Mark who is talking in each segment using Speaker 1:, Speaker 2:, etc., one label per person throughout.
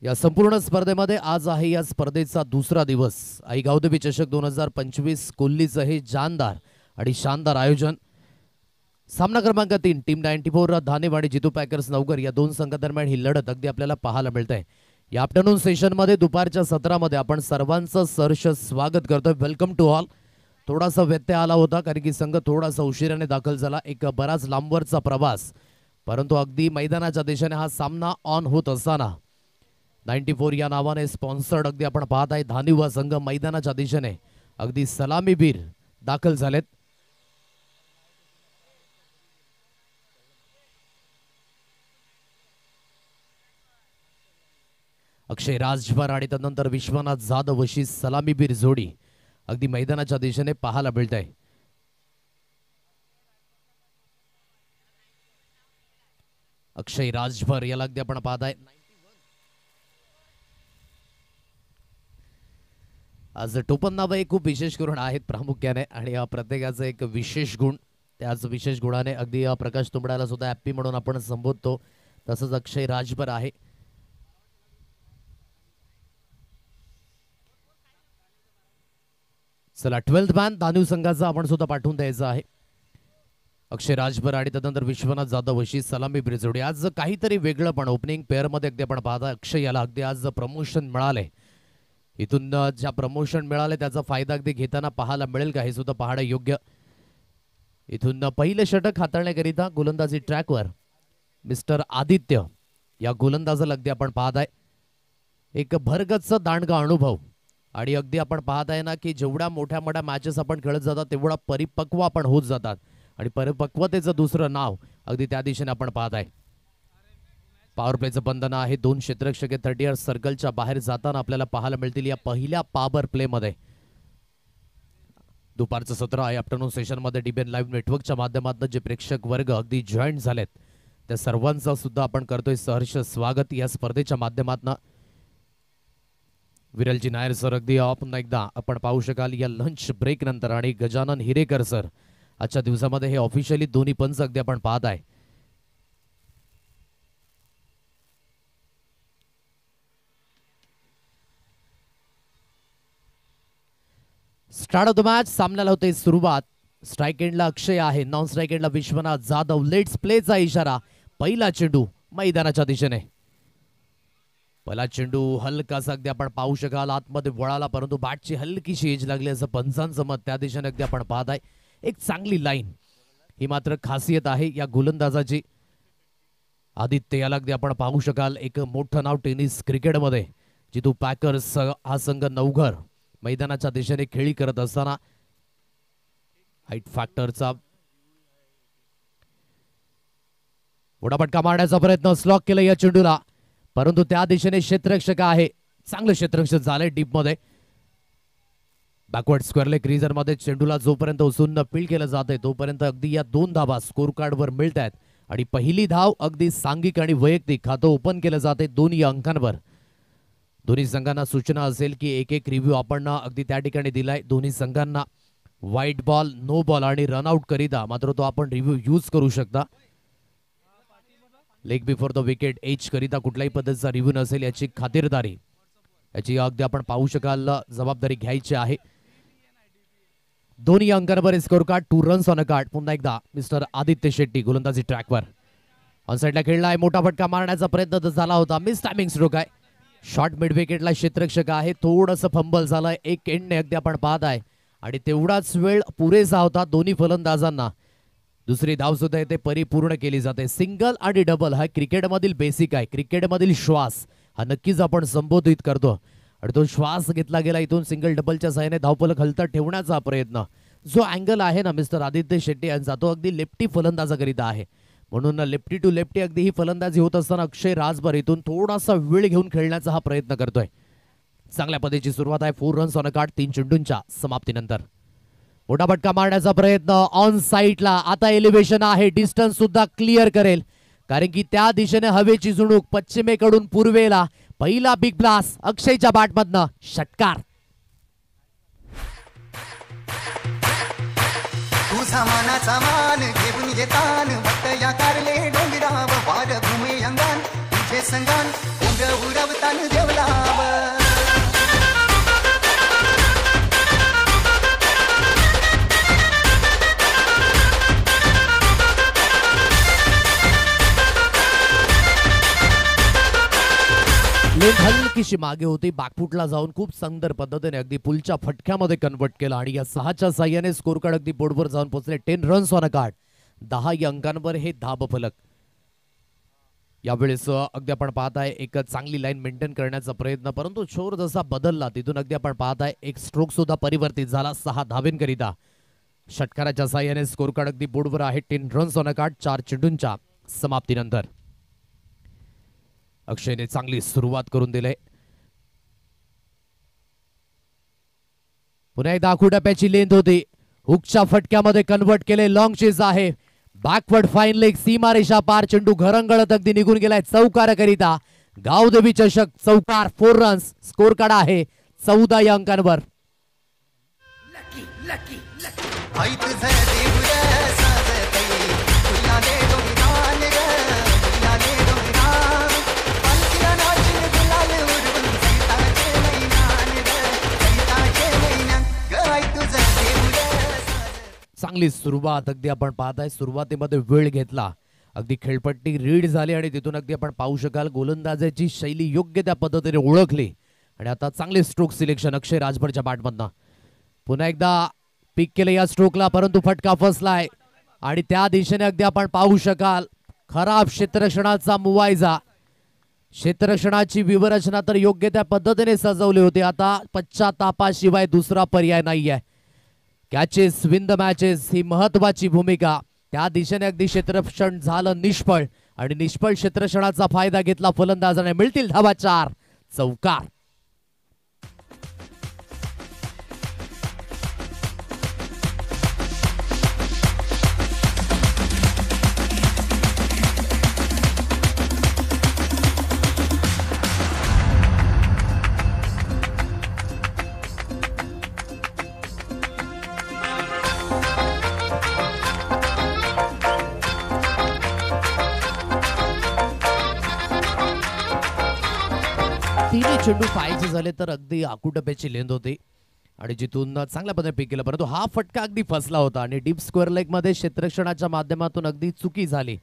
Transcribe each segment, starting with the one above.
Speaker 1: या संपूर्ण स्पर्धेमध्ये आज आहे या स्पर्धेचा दुसरा दिवस। आई गावदेवी चषक 2025 कोल्लीचं हे जानदार आणि शानदार आयोजन। सामना क्रमांक 3 टीम 94 धानेव आणि जितू पॅकर्स नवघर या दोन संघादरम्यान ही लढत अगदी आपल्याला पाहायला मिळते। या आफ्टरनून सेशन मध्ये दुपारच्या सत्रामध्ये आपण सर्वांचं सहर्ष स्वागत करतोय। Welcome to all. थोडासा व्यत्यय आला होता कारण की संघ थोडासा उशिराने दाखल झाला, एक बराच लांबवरचा प्रवास, परंतु अगदी मैदानाच्या दिशेने हा सामना ऑन होत असताना 94 या नावाने स्पॉन्सर्ड अगदी आपण पाहत आहे धानेव संघ मैदानाच्या दिशेने अगदी सलामीबीर दाखल झालेत। अक्षय राजभर आणि त्यानंतर विश्वनाथ जाधव अशी सलामीबीर जोडी अगदी मैदानाच्या दिशेने पाहायला मिळते। अक्षय राजभर याला अगदी आपण पाहत आहे। आज टोपण नाव एक खूप विशेष करून आहेत प्रामुख्याने आणि प्रत्येकाचं एक विशेष गुण, त्याच विशेष गुणाने अगदी प्रकाश तुंबडाला सुद्धा हॅप्पी म्हणून आपण संबोधतो, तसंच अक्षय राजभर आहे। चला 12th मॅन धानेव संघाचा आपण सुद्धा पाठवून द्यायचा आहे। अक्षय राजभर आणि त्यानंतर विश्वनाथ जाधव अशी सलामीबीर जोडी। आज काहीतरी वेगळं पण ओपनिंग पेअर मध्ये अगदी आपण पाहता अक्षय याला अगदी आज प्रमोशन मिळाले। इथून ज्या प्रमोशन मिळाले त्याचा फायदा अगदी घेताना पाहायला मिळेल का हे सुद्धा पाहणं योग्य। इथून पहिले षटक हाताळण्याकरिता गोलंदाजी ट्रॅकवर मिस्टर आदित्य या गोलंदाजाला अगदी आपण पाहत आहे। एक भरगच्च दांडगा अनुभव आणि अगदी आपण पाहत आहे ना की जेवढ्या मोठ्या मोठ्या मॅचेस आपण खेळत जातात तेवढा परिपक्व आपण होत जातात आणि परिपक्वतेचं दुसरं नाव अगदी त्या दिशेने आपण पाहत आहे। पॉवर प्लेचं बंधन आहे, दोन क्षेत्ररक्षक 30 यार्ड सर्कलच्या बाहेर जाताना आपल्याला पाहायला मिळतील या पहिल्या पॉवर प्ले मध्ये। दुपारचं सत्र आहे आफ्टरनून सेशन मध्ये डीबीएन लाईव्ह नेटवर्कच्या माध्यमातून जे प्रेक्षक वर्ग अगदी जॉईन झालेत त्या सर्वांचं सुद्धा आपण करतोय सहर्ष स्वागत या स्पर्धेच्या माध्यमातून। विरलजी नायर सर अगदी पुन्हा एकदा आपण पाहू शकाल या लंच ब्रेक नंतर, आणि गजानन हिरेकर सर आजच्या दिवसामध्ये हे ऑफिशियली दोन्ही पंच अगदी आपण पाहत आहे। स्टार्ट ऑफ द मॅच, सामन्याला होते सुरुवात। स्ट्राइक एंडला अक्षय आहे, नॉन स्ट्राइक एंडला विश्वनाथ जाधव। लेट्स प्लेचा इशारा, पहिला चेंडू मैदानाच्या दिशेने। पहिला चेंडू हलकासा अगदी आपण पाहू शकाल आतमध्ये वळाला, परंतु बॅटची हलकीशी एज लागली असं पंचांचं मत, त्या दिशेने अगदी आपण पाहत आहे। एक चांगली लाईन, ही मात्र खासियत आहे या गोलंदाजाची। आदित्य याला अगदी आपण पाहू शकाल, एक मोठं नाव टेनिस क्रिकेटमध्ये। जितू पॅकर्स हा संघ नवघर मैदानाच्या दिशेने खेळी करत असताना हाईट फॅक्टरचा मोठा फटका मारण्याचा प्रयत्न, स्लॉक केलं या चेंडूला, परंतु त्या दिशेने क्षेत्ररक्षक आहे, चांगलं क्षेत्ररक्षक झालंय डीप मध्ये। बॅकवर्ड स्क्वेअर लेग क्रीजर मध्ये चेंडूला जोपर्यंत उचलून फील्ड केलं जाते तोपर्यंत अगदी या 2 धावा स्कोर कार्ड वर मिळत आहेत आणि पहिली धाव अगदी सांघिक आणि वैयक्तिक खातं ओपन केलं जाते दोन्ही अंकांवर। दोन्ही संघांना सूचना असेल की एक एक रिव्ह्यू आपण अगदी त्या ठिकाणी दिलाय दोन्ही संघांना। व्हाईट बॉल, नो बॉल आणि रनआउट करिता मात्र तो आपण रिव्ह्यू यूज करू शकता। Leg before the wicket edge करिता कुठल्याही पद्धतीचा रिव्ह्यू नसेल याची खातिरदारी, याची अगदी आपण पाहू शकाल जबाबदारी घ्यायची आहे। दोन्ही अंकांवर score card 2 runs on a card. पुन्हा एकदा मिस्टर आदित्य शेट्टी गोलंदाजी ट्रॅकवर ऑन साइडला खेळलाय, मोठा फटका मारण्याचा प्रयत्न झाला होता, मिस टायमिंग स्ट्रोक आहे। शॉर्ट मिड विकेटला क्षेत्ररक्षक आहे, थोडंसं फंबल झालंय एक एंडने अगदी आपण पाहत आहे आणि तेवढाच वेळ पुरेसा होता दोन्ही फलंदाजांना। दुसरी धाव सुद्धा येथे परिपूर्ण केली जाते। सिंगल आणि डबल हा क्रिकेटमधील बेसिक आहे, क्रिकेटमधील श्वास हा नक्कीच आपण संबोधित करतो आणि तो श्वास घेतला गेला इथून सिंगल डबलच्या सहाय्याने धावफलक हलता ठेवण्याचा प्रयत्न। जो अँगल आहे ना मिस्टर आदित्य शेट्टी यांचा तो अगदी लेफ्टी फलंदाजाकरिता आहे, म्हणून लेफ्टी टू लेफ्टी अगदी ही फलंदाजी होत असताना अक्षय राजभर इथून थोडासा वेळ घेऊन खेळण्याचा हा प्रयत्न करतोय। चांगल्या पद्धतीची सुरुवात आहे, 4 रन्स ऑन अ कार्ड 3 चेंडूंच्या समाप्तीनंतर। मोठा फटका मारण्याचा प्रयत्न ऑन साइडला, आता एलिव्हेशन आहे, डिस्टन्स सुद्धा क्लिअर करेल कारण की त्या दिशेने हवेची झुणूक पश्चिमेकडून पूर्वेला। पहिला बिग ब्लास्ट अक्षयच्या बॅटमधनं, षटकार।
Speaker 2: तुझा मानाचा मान घेऊन येतान भक्त या कारले डोंगराव वार भूमी अंगण तुझे संगान उर उरवतान देवलाव
Speaker 1: लेन हलकीशी मागे होती, बॅकफुटला जाऊन खूप सुंदर पद्धतीने अगदी पुलच्या फटक्यामध्ये कन्वर्ट केला आणि या 6च्या साह्याने स्कोर कार्ड अगदी बोर्डवर जाऊन पोहोचले. 10 रन्स ऑन अ कार्ड, 10 या अंकांवर हे धाब फलक. यावेळेस अगदी आपण पाहताय एक चांगली लाईन मेंटेन करण्याचा प्रयत्न, परंतु छोर जसा बदलला तिथून अगदी आपण पाहताय एक स्ट्रोक सुद्धा परिवर्तित झाला 6 धावेंकरिता. षटकाराच्या साह्याने स्कोर कार्ड अगदी बोर्डवर आहे. 10 रन्स ऑन अ कार्ड 4 चेंडूंच्या समाप्तीनंतर. अक्षयने चांगली सुरुवात करून दिले. पुन्हा एकदा आखुटप्याची लेंथ होती, हुकच्या फटक्यामध्ये कन्वर्ट केले. लॉंग चेज आहे, बॅकवर्ड फाईन लेग, सीमारेषा पार, चेंडू घरंगळत अगदी निघून गेलाय चौकाराकरिता. गावदेवी चषक चौकार, 4 रन्स. स्कोर कार्ड आहे 14 या अंकांवर.
Speaker 2: आई तुझं देऊळ साजतई फुलाने डोंगरान ग फुलाने डोंगरान पालखीला नाचून गुलाल उडवून सैताचे मैदान ग सैताचे मैदान ग आई तुझं देऊळ
Speaker 1: चांगली सुरुवात अगदी आपण पाहताय. सुरुवातीमध्ये वेळ घेतला, अगदी खेळपट्टी रीड झाली आणि तिथून अगदी आपण पाहू शकाल गोलंदाजाची शैली योग्य त्या पद्धतीने ओळखली आणि आता चांगले स्ट्रोक सिलेक्शन अक्षय राजभरच्या बॅटमधनं. पुन्हा एकदा पिक केलं या स्ट्रोकला, परंतु फटका फसलाय आणि त्या दिशेने अगदी आपण पाहू शकाल खराब क्षेत्ररक्षणाचा मुवायजा. क्षेत्ररक्षणाची विवरचना तर योग्य त्या पद्धतीने सजवली होती. आता पश्चातापाशिवाय दुसरा पर्याय नाहीये. कॅचेस विन द मॅचेस ही महत्वाची भूमिका. त्या दिशेने अगदी क्षेत्ररक्षण झालं निष्फळ आणि निष्फळ क्षेत्ररक्षणाचा फायदा घेतला फलंदाजाने. मिळतील धावा 4, चौकार. तिन्ही चेंडू पाहायचे झाले तर अगदी आकुटप्याची लेंथ होती आणि जिथून चांगल्या पद्धतीने पिक केलं, परंतु हा फटका अगदी फसला होता आणि डीप स्क्वेअर लेग मध्ये क्षेत्ररक्षणाच्या माध्यमातून अगदी चुकी झाली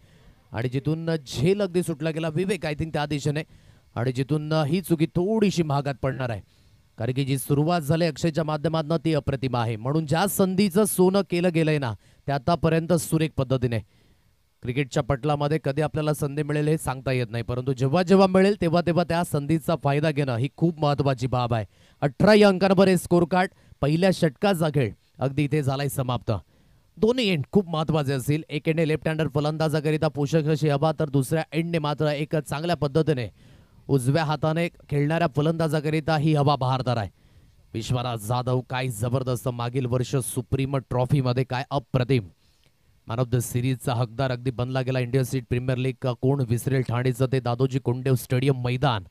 Speaker 1: आणि जिथून झेल अगदी सुटला गेला विवेक आय थिंक त्या दिशेने आणि जिथून ही चुकी थोडीशी महागात पडणार आहे. कारण की जी सुरुवात झाली अक्षयच्या माध्यमातून ती अप्रतिम आहे. म्हणून ज्या संधीचं सोनं केलं गेलंय ना ते आतापर्यंत सुरेख पद्धतीने. क्रिकेटच्या पटलामध्ये कधी आपल्याला संधी मिळेल हे सांगता येत नाही, परंतु जेव्हा जेव्हा मिळेल तेव्हा तेव्हा त्या संधीचा फायदा घेणं ही खूप महत्वाची बाब आहे. 18 या अंकांवर हे स्कोर कार्ड. पहिल्या षटकाचा खेळ अगदी इथे झालाय समाप्त. दोन्ही एंड खूप महत्वाचे असतील. एक एंडने लेफ्ट हँडर फलंदाजाकरिता पोषक अशी हवा, तर दुसऱ्या एंडने मात्र एक चांगल्या पद्धतीने उजव्या हाताने खेळणाऱ्या फलंदाजाकरिता ही हवा बहारदार आहे. विश्वनाथ जाधव काय जबरदस्त, मागील वर्ष सुप्रीम ट्रॉफी मध्ये काय अप्रतिम मॅन ऑफ द सिरीजचा हकदार अगदी बनला गेला. इंडियन स्टेट प्रीमियर लीग का कोण विसरेल ठाणेचं ते दादोजी कोंडदेव स्टेडियम मैदान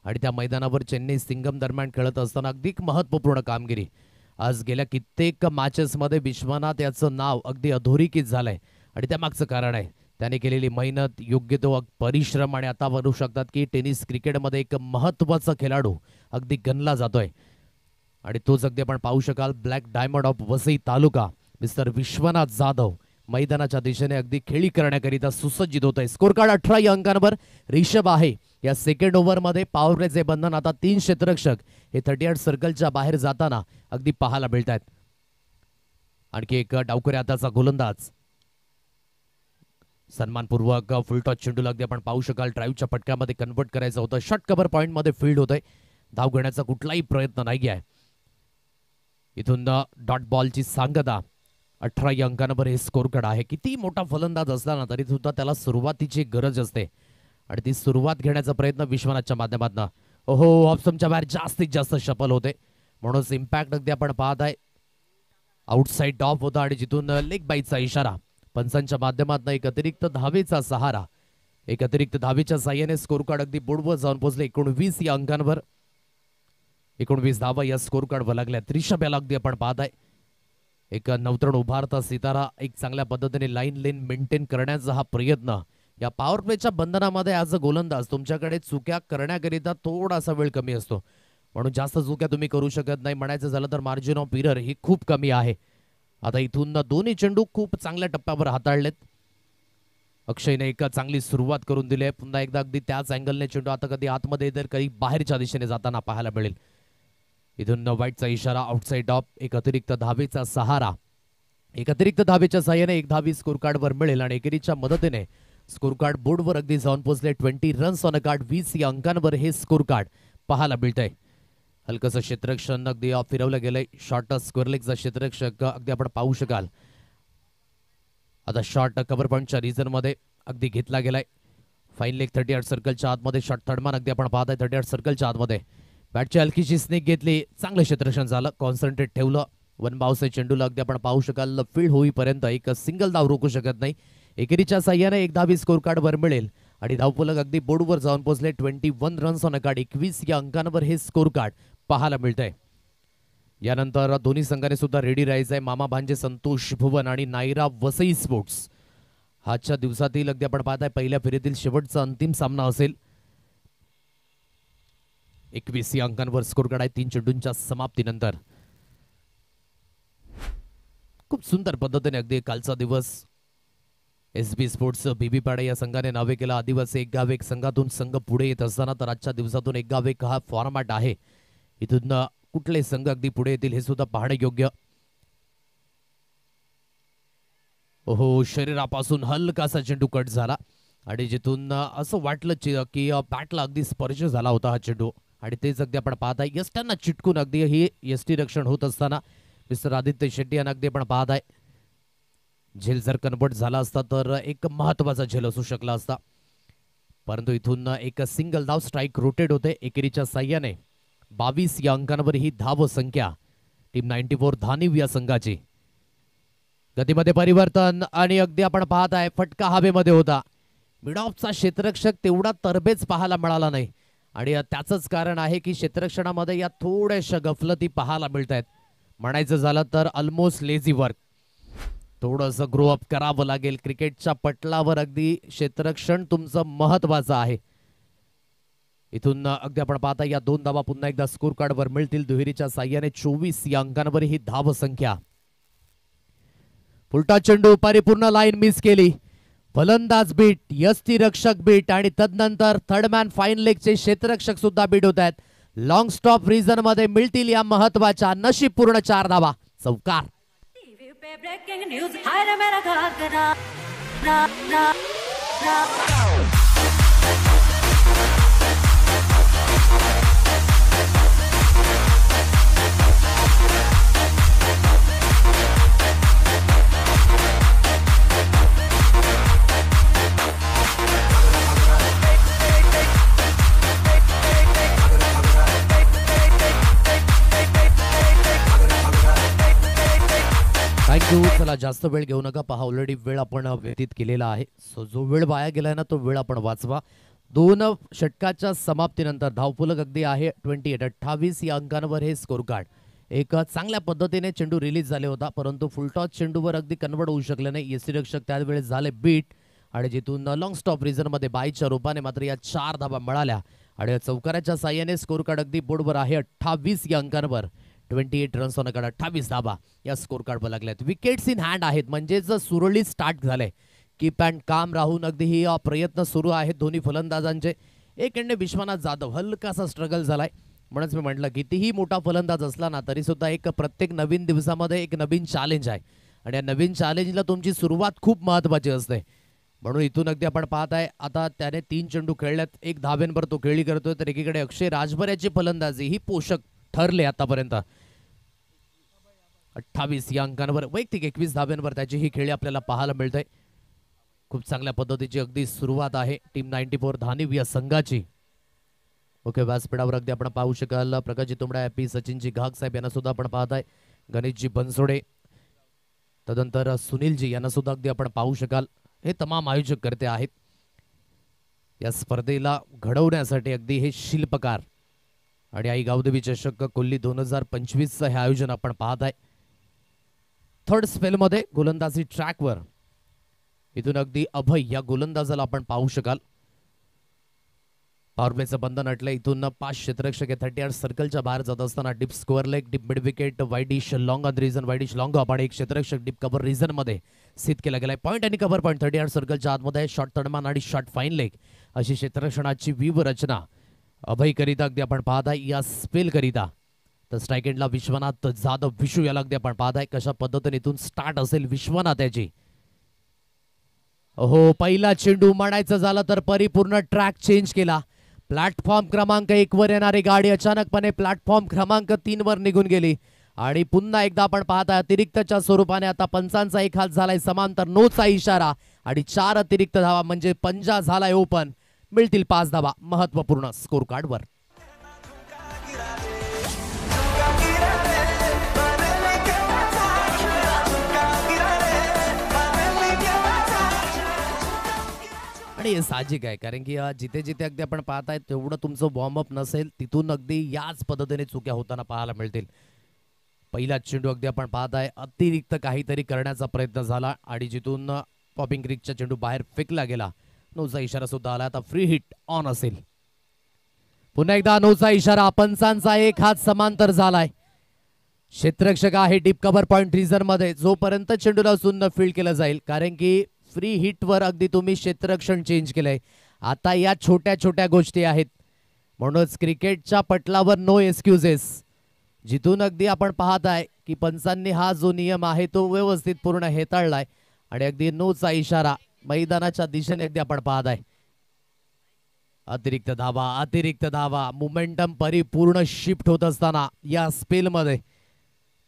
Speaker 1: आणि त्या मैदानावर चेन्नई सिंगम दरम्यान खेळत असताना अगदी महत्वपूर्ण कामगिरी. आज गेल्या कित्येक मॅचेसमध्ये विश्वनाथ याचं नाव अगदी अधोरेखित झालंय आणि त्यामागचं कारण आहे त्याने केलेली मेहनत, योग्य तो परिश्रम आणि आता म्हणू शकतात की टेनिस क्रिकेटमध्ये एक महत्त्वाचा खेळाडू अगदी गणला जातोय आणि तोच अगदी आपण पाहू शकाल black diamond of Vasai taluka mister Vishwanath Jadhav मैदानाच्या दिशेने अगदी खेळी करण्याकरिता सुसज्जित होत आहे. स्कोर कार्ड 18 या अंकांवर. रिषभ आहे या सेकंड ओव्हरमध्ये. पॉवर प्लेचे बंधन आता 3 क्षेत्ररक्षक हे 38 सर्कलच्या बाहेर जाताना अगदी पाहायला मिळत आहेत. आणखी एक डावकरी हाताचा गोलंदाज सन्मानपूर्वक फुलटॉस चेंडूला अगदी आपण पाहू शकाल ड्राईव्हच्या फटक्यामध्ये कन्वर्ट करायचं होतं. शॉर्ट कव्हर पॉइंट मध्ये फील्ड होतंय. धाव घेण्याचा कुठलाही प्रयत्न नाही आहे. इथून डॉट बॉलची सांगता. 18 या अंकांवर हे स्कोर कार्ड आहे. किती मोठा फलंदाज असला ना तरी सुद्धा त्याला सुरुवातीची गरज असते आणि ती सुरुवात घेण्याचा प्रयत्न विश्वनाथच्या माध्यमातून. ओहो, ऑप्शनच्या बाहेर जास्तीत जास्त शफल होते म्हणूनच इम्पॅक्ट अगदी आपण पाहत आहे. आउटसाइड ऑफ होता आणि जिथून लेग बाईटचा इशारा. पंचांच्या माध्यमातून एक अतिरिक्त धावेचा सहारा. एक अतिरिक्त धावेच्या साह्याने स्कोर कार्ड अगदी बोर्डवर जाऊन पोहोचले. 19 या अंकांवर 19 धावा या स्कोर कार्डवर लागल्या. रिषभ याला अगदी आपण पाहत आहे एक नवतरण उभारता सितारा एक चांगल्या पद्धतीने लाईन लेन मेंटेन करण्याचा हा प्रयत्न या पॉवर प्लेच्या बंधनामध्ये ॲज अ गोलंदाज तुमच्याकडे चुक्या करण्याकरिता थोडासा वेळ कमी असतो, म्हणून जास्त चुक्या तुम्ही करू शकत नाही. म्हणायचं झालं तर मार्जिन ऑफ इरर ही खूप कमी आहे. आता इथून दोन्ही चेंडू खूप चांगल्या टप्प्यावर हाताळलेत. अक्षयने एक चांगली सुरुवात करून दिली आहे. पुन्हा एकदा अगदी त्याच अँगलने चेंडू आता कधी आतमध्ये तर कधी बाहेरच्या दिशेने जाताना पाहायला मिळेल. इथून वाईटचा इशारा, आउटसाइड ऑफ. एक अतिरिक्त धावेचा सहारा, एक अतिरिक्त धावेच्या सहाय्याने एक धावी स्कोर कार्डवर मिळेल आणि एकेरीच्या मदतीने स्कोर कार्ड बोर्डवर अगदी जाऊन पोहोचले. 20 रन्स ऑन अ कार्ड, 20 या अंकांवर हे स्कोर कार्ड पाहायला मिळतंय. हलकंसं क्षेत्ररक्षण अगदी फिरवलं गेलंय. शॉर्ट स्क्वेअरलेगचा क्षेत्ररक्षक अगदी आपण पाहू शकाल. आता शॉट कव्हर पॉईंटच्या रिजन मध्ये अगदी घेतला गेलाय. फाईन लेग 38 सर्कलच्या आतमध्ये शॉट थर्डमॅन अगदी आपण पाहताय 38 सर्कलच्या आतमध्ये. बॅटची हलकीशी स्नेक घेतली, चांगलं क्षेत्ररक्षण झालं, कॉन्सन्ट्रेट ठेवलं. वन बाउन्स चेंडूला अगदी आपण पाहू शकाल फील्ड होईपर्यंत एक सिंगल धाव रोखू शकत नाही. एकेरीच्या साह्याने एक धावी स्कोर कार्डवर मिळेल आणि धावफलक अगदी बोर्डवर जाऊन पोहोचले. 21 रन्स ऑन अ कार्ड, 21 या अंकांवर हे स्कोर कार्ड पाहायला मिळतंय. यानंतर दोन्ही संघाने सुद्धा रेडी राहायचं आहे. मामा भांजे संतोष भुवन आणि नायरा वसई स्पोर्ट्स आजच्या दिवसातील अगदी आपण पाहताय पहिल्या फेरीतील शेवटचा अंतिम सामना असेल. 21 या अंकांवर स्कोर कार्ड आहे 3 चेंडूंच्या समाप्तीनंतर. खूप सुंदर पद्धतीने अगदी कालचा दिवस एसबी स्पोर्ट्स बीबी पाडे या संघाने नावे केला. आदिवासी एक गाव एक संघातून संघ पुढे येत असताना तर आजच्या दिवसातून एक गाव एक हा फॉर्मॅट आहे. इथून कुठले संघ अगदी पुढे येतील हे सुद्धा पाहणे योग्य. ओहो, शरीरापासून हलकासा चेंडू कट झाला आणि जिथून असं वाटलं की बॅटला अगदी स्पर्श झाला होता हा चेंडू आणि तेच अगदी आपण पाहताय यष्ट्यांना चिटकून अगदी ही यष्टी रक्षण होत असताना मिस्टर आदित्य शेट्टी यांना अगदी आपण पाहताय. झेल जर कन्वर्ट झाला असता तर एक महत्वाचा झेल असू शकला असता, परंतु इथून एक सिंगल धाव स्ट्राईक रोटेट होते. एकेरीच्या साह्याने 22 या अंकांवर ही धाव संख्या टीम 94 धानिव या संघाची. गतीमध्ये परिवर्तन आणि अगदी आपण पाहताय फटका हवेमध्ये होता. मिड ऑफचा क्षेत्ररक्षक तेवढा तरबेज पाहायला मिळाला नाही आणि त्याचंच कारण आहे की क्षेत्ररक्षणामध्ये या थोड्याशा गफलती पाहायला मिळत आहेत. म्हणायचं झालं तर ऑलमोस्ट लेझी वर्क. थोडंसं ग्रो अप करावं लागेल. क्रिकेटच्या पटलावर अगदी क्षेत्ररक्षण तुमचं महत्वाचं आहे. इथून अगदी आपण पाहता या 2 धावा पुन्हा एकदा स्कोर कार्डवर मिळतील. दुहेरीच्या साह्याने 24 या अंकांवर ही धाव संख्या. फुलटा चेंडू, परिपूर्ण लाईन मिस केली. फलंदाज बीट, यष्टीरक्षक बीट आणि तदनंतर थर्डमॅन फाईन लेगचे क्षेत्ररक्षक सुद्धा बीट होत आहेत. लॉंग स्टॉप रिझन मध्ये मिळतील या महत्वाच्या नशीबपूर्ण 4 धावा. चौकार.
Speaker 3: ब्रेकिंग न्यूज हाय रे मेरा घाघरा ना ना ना.
Speaker 1: थँक्यू. चला जास्त वेळ घेऊ नका, पहा ऑलरेडी वेळ आपण व्यतीत केलेला आहे. सो जो वेळ वाया गेलाय ना तो वेळ आपण वाचवा. 2 षटकाच्या समाप्तीनंतर धावफलक अगदी आहे 28 या अंकांवर हे स्कोर कार्ड. एक चांगल्या पद्धतीने चेंडू रिलीज झाले होता, परंतु फुलटॉस चेंडूवर अगदी कन्वर्ट होऊ शकले नाही. यष्टीरक्षक त्यावेळेस झाले बीट आणि जिथून लॉंग स्टॉप रिझन मध्ये बाईच्या रूपाने मात्र या 4 धावा मिळाल्या आणि चौकाराच्या साह्याने स्कोर कार्ड अगदी बोर्डवर आहे 28 या अंकांवर. 28 रन्स ऑन अ कार्ड, 28 धावा या स्कोर कार्डवर लागल्यात. विकेट्स इन हँड आहेत, म्हणजेच सुरळीत स्टार्ट झालंय. कीप अँड काम राहून अगदी ही प्रयत्न सुरू आहेत दोन्ही फलंदाजांचे. एक एंडे विश्वनाथ जाधव हलकासा स्ट्रगल झालाय. म्हणूनच मी म्हटलं कितीही मोठा फलंदाज असला ना तरी सुद्धा एक प्रत्येक नवीन दिवसामध्ये एक नवीन चॅलेंज आहे आणि या नवीन चॅलेंजला तुमची सुरुवात खूप महत्वाची असते. म्हणून इथून अगदी आपण पाहताय आता त्याने 3 चेंडू खेळल्यात, 1 धावेंवर तो खेळी करतोय. तर एकीकडे अक्षय राजभर याची फलंदाजी ही पोषक ठरले आतापर्यंत. 28 या अंकांवर वैयक्तिक 21 धाब्यांवर त्याची ही खेळी आपल्याला पाहायला मिळते. खूप चांगल्या पद्धतीची अगदी सुरुवात आहे टीम 94 धानिव या संघाची. ओके, व्यासपीठावर अगदी आपण पाहू शकाल प्रकाशजी तुंबडा, पी सचिनजी घाग साहेब यांना सुद्धा आपण पाहताय. गणेशजी बनसोडे, तदनंतर सुनीलजी यांना सुद्धा अगदी आपण पाहू शकाल. हे तमाम आयोजक करते आहेत या स्पर्धेला घडवण्यासाठी अगदी हे शिल्पकार. आणि आई गावदेवी चषक कोल्ली 2025 हे आयोजन आपण पाहत आहे. थर्ड स्पेलमध्ये गोलंदाजी ट्रॅकवर इथून अगदी अभय या गोलंदाजाला आपण पाहू शकाल. पॉवर प्लेचं बंधन अटलं. इथून 5 क्षेत्ररक्षक 38 सर्कलच्या बाहेर जात असताना deep square leg, deep mid wicket, widish long on reason, widish long of आणि एक क्षेत्ररक्षक डीप कव्हर रिझन मध्ये सिद्ध केला गेलाय. पॉईंट आणि कव्हर पॉईंट 38 सर्कलच्या आतमध्ये. शॉर्ट तडमान आणि शॉर्ट फाईन लेग अशी क्षेत्ररक्षणाची व्यूह रचना अभय करिता अगदी आपण पाहताय. या स्पेल करिता तर स्ट्राईक एंडला विश्वनाथ जाधव विशू याला अगदी आपण पाहताय. कशा पद्धतीने इथून स्टार्ट असेल विश्वनाथ याची. हो, पहिला चेंडू म्हणायचं झालं तर परिपूर्ण ट्रॅक चेंज केला. प्लॅटफॉर्म क्रमांक 1 वर येणारी गाडी अचानकपणे प्लॅटफॉर्म क्रमांक 3 वर निघून गेली आणि पुन्हा एकदा आपण पाहताय अतिरिक्तच्या स्वरूपाने आता पंचांचा एक हात झालाय समांतर, नोचा इशारा आणि 4 अतिरिक्त धावा म्हणजे पंजा झालाय ओपन. मिळतील 5 धावा महत्वपूर्ण स्कोर कार्डवर. आणि हे साहजिक आहे कारण की जिथे जिथे अगदी आपण पाहताय तेवढं तुमचं वॉर्मअप नसेल तिथून अगदी याच पद्धतीने चुक्या होताना पाहायला मिळतील. पहिला चेंडू अगदी आपण पाहताय अतिरिक्त काहीतरी करण्याचा प्रयत्न झाला आणि जिथून पॉपिंग क्रिकचा चेंडू बाहेर फेकला गेला. नोचा इशारा सुद्धा आला. आता फ्री हिट ऑन असेल. पुन्हा एकदा नोचा इशारा. पंचांचा एक हात समांतर झालाय. क्षेत्ररक्षक आहे डीप कव्हर पॉइंट रिझन मध्ये. जोपर्यंत चेंडूला सुन्न फील्ड केलं जाईल कारण की फ्री हिट वर अगदी तुम्ही क्षेत्ररक्षण चेंज केलंय. आता या छोट्या छोट्या गोष्टी आहेत म्हणूनच क्रिकेटच्या पटलावर नो एक्सक्युजेस. जिथून अगदी आपण पाहताय की पंचांनी हा जो नियम आहे तो व्यवस्थित पूर्ण हेताळलाय आणि अगदी नोचा इशारा मैदानाच्या दिशेने अगदी आपण पाहताय. अतिरिक्त धावा मोमेंटम परिपूर्ण शिफ्ट होत असताना या स्पेल मध्ये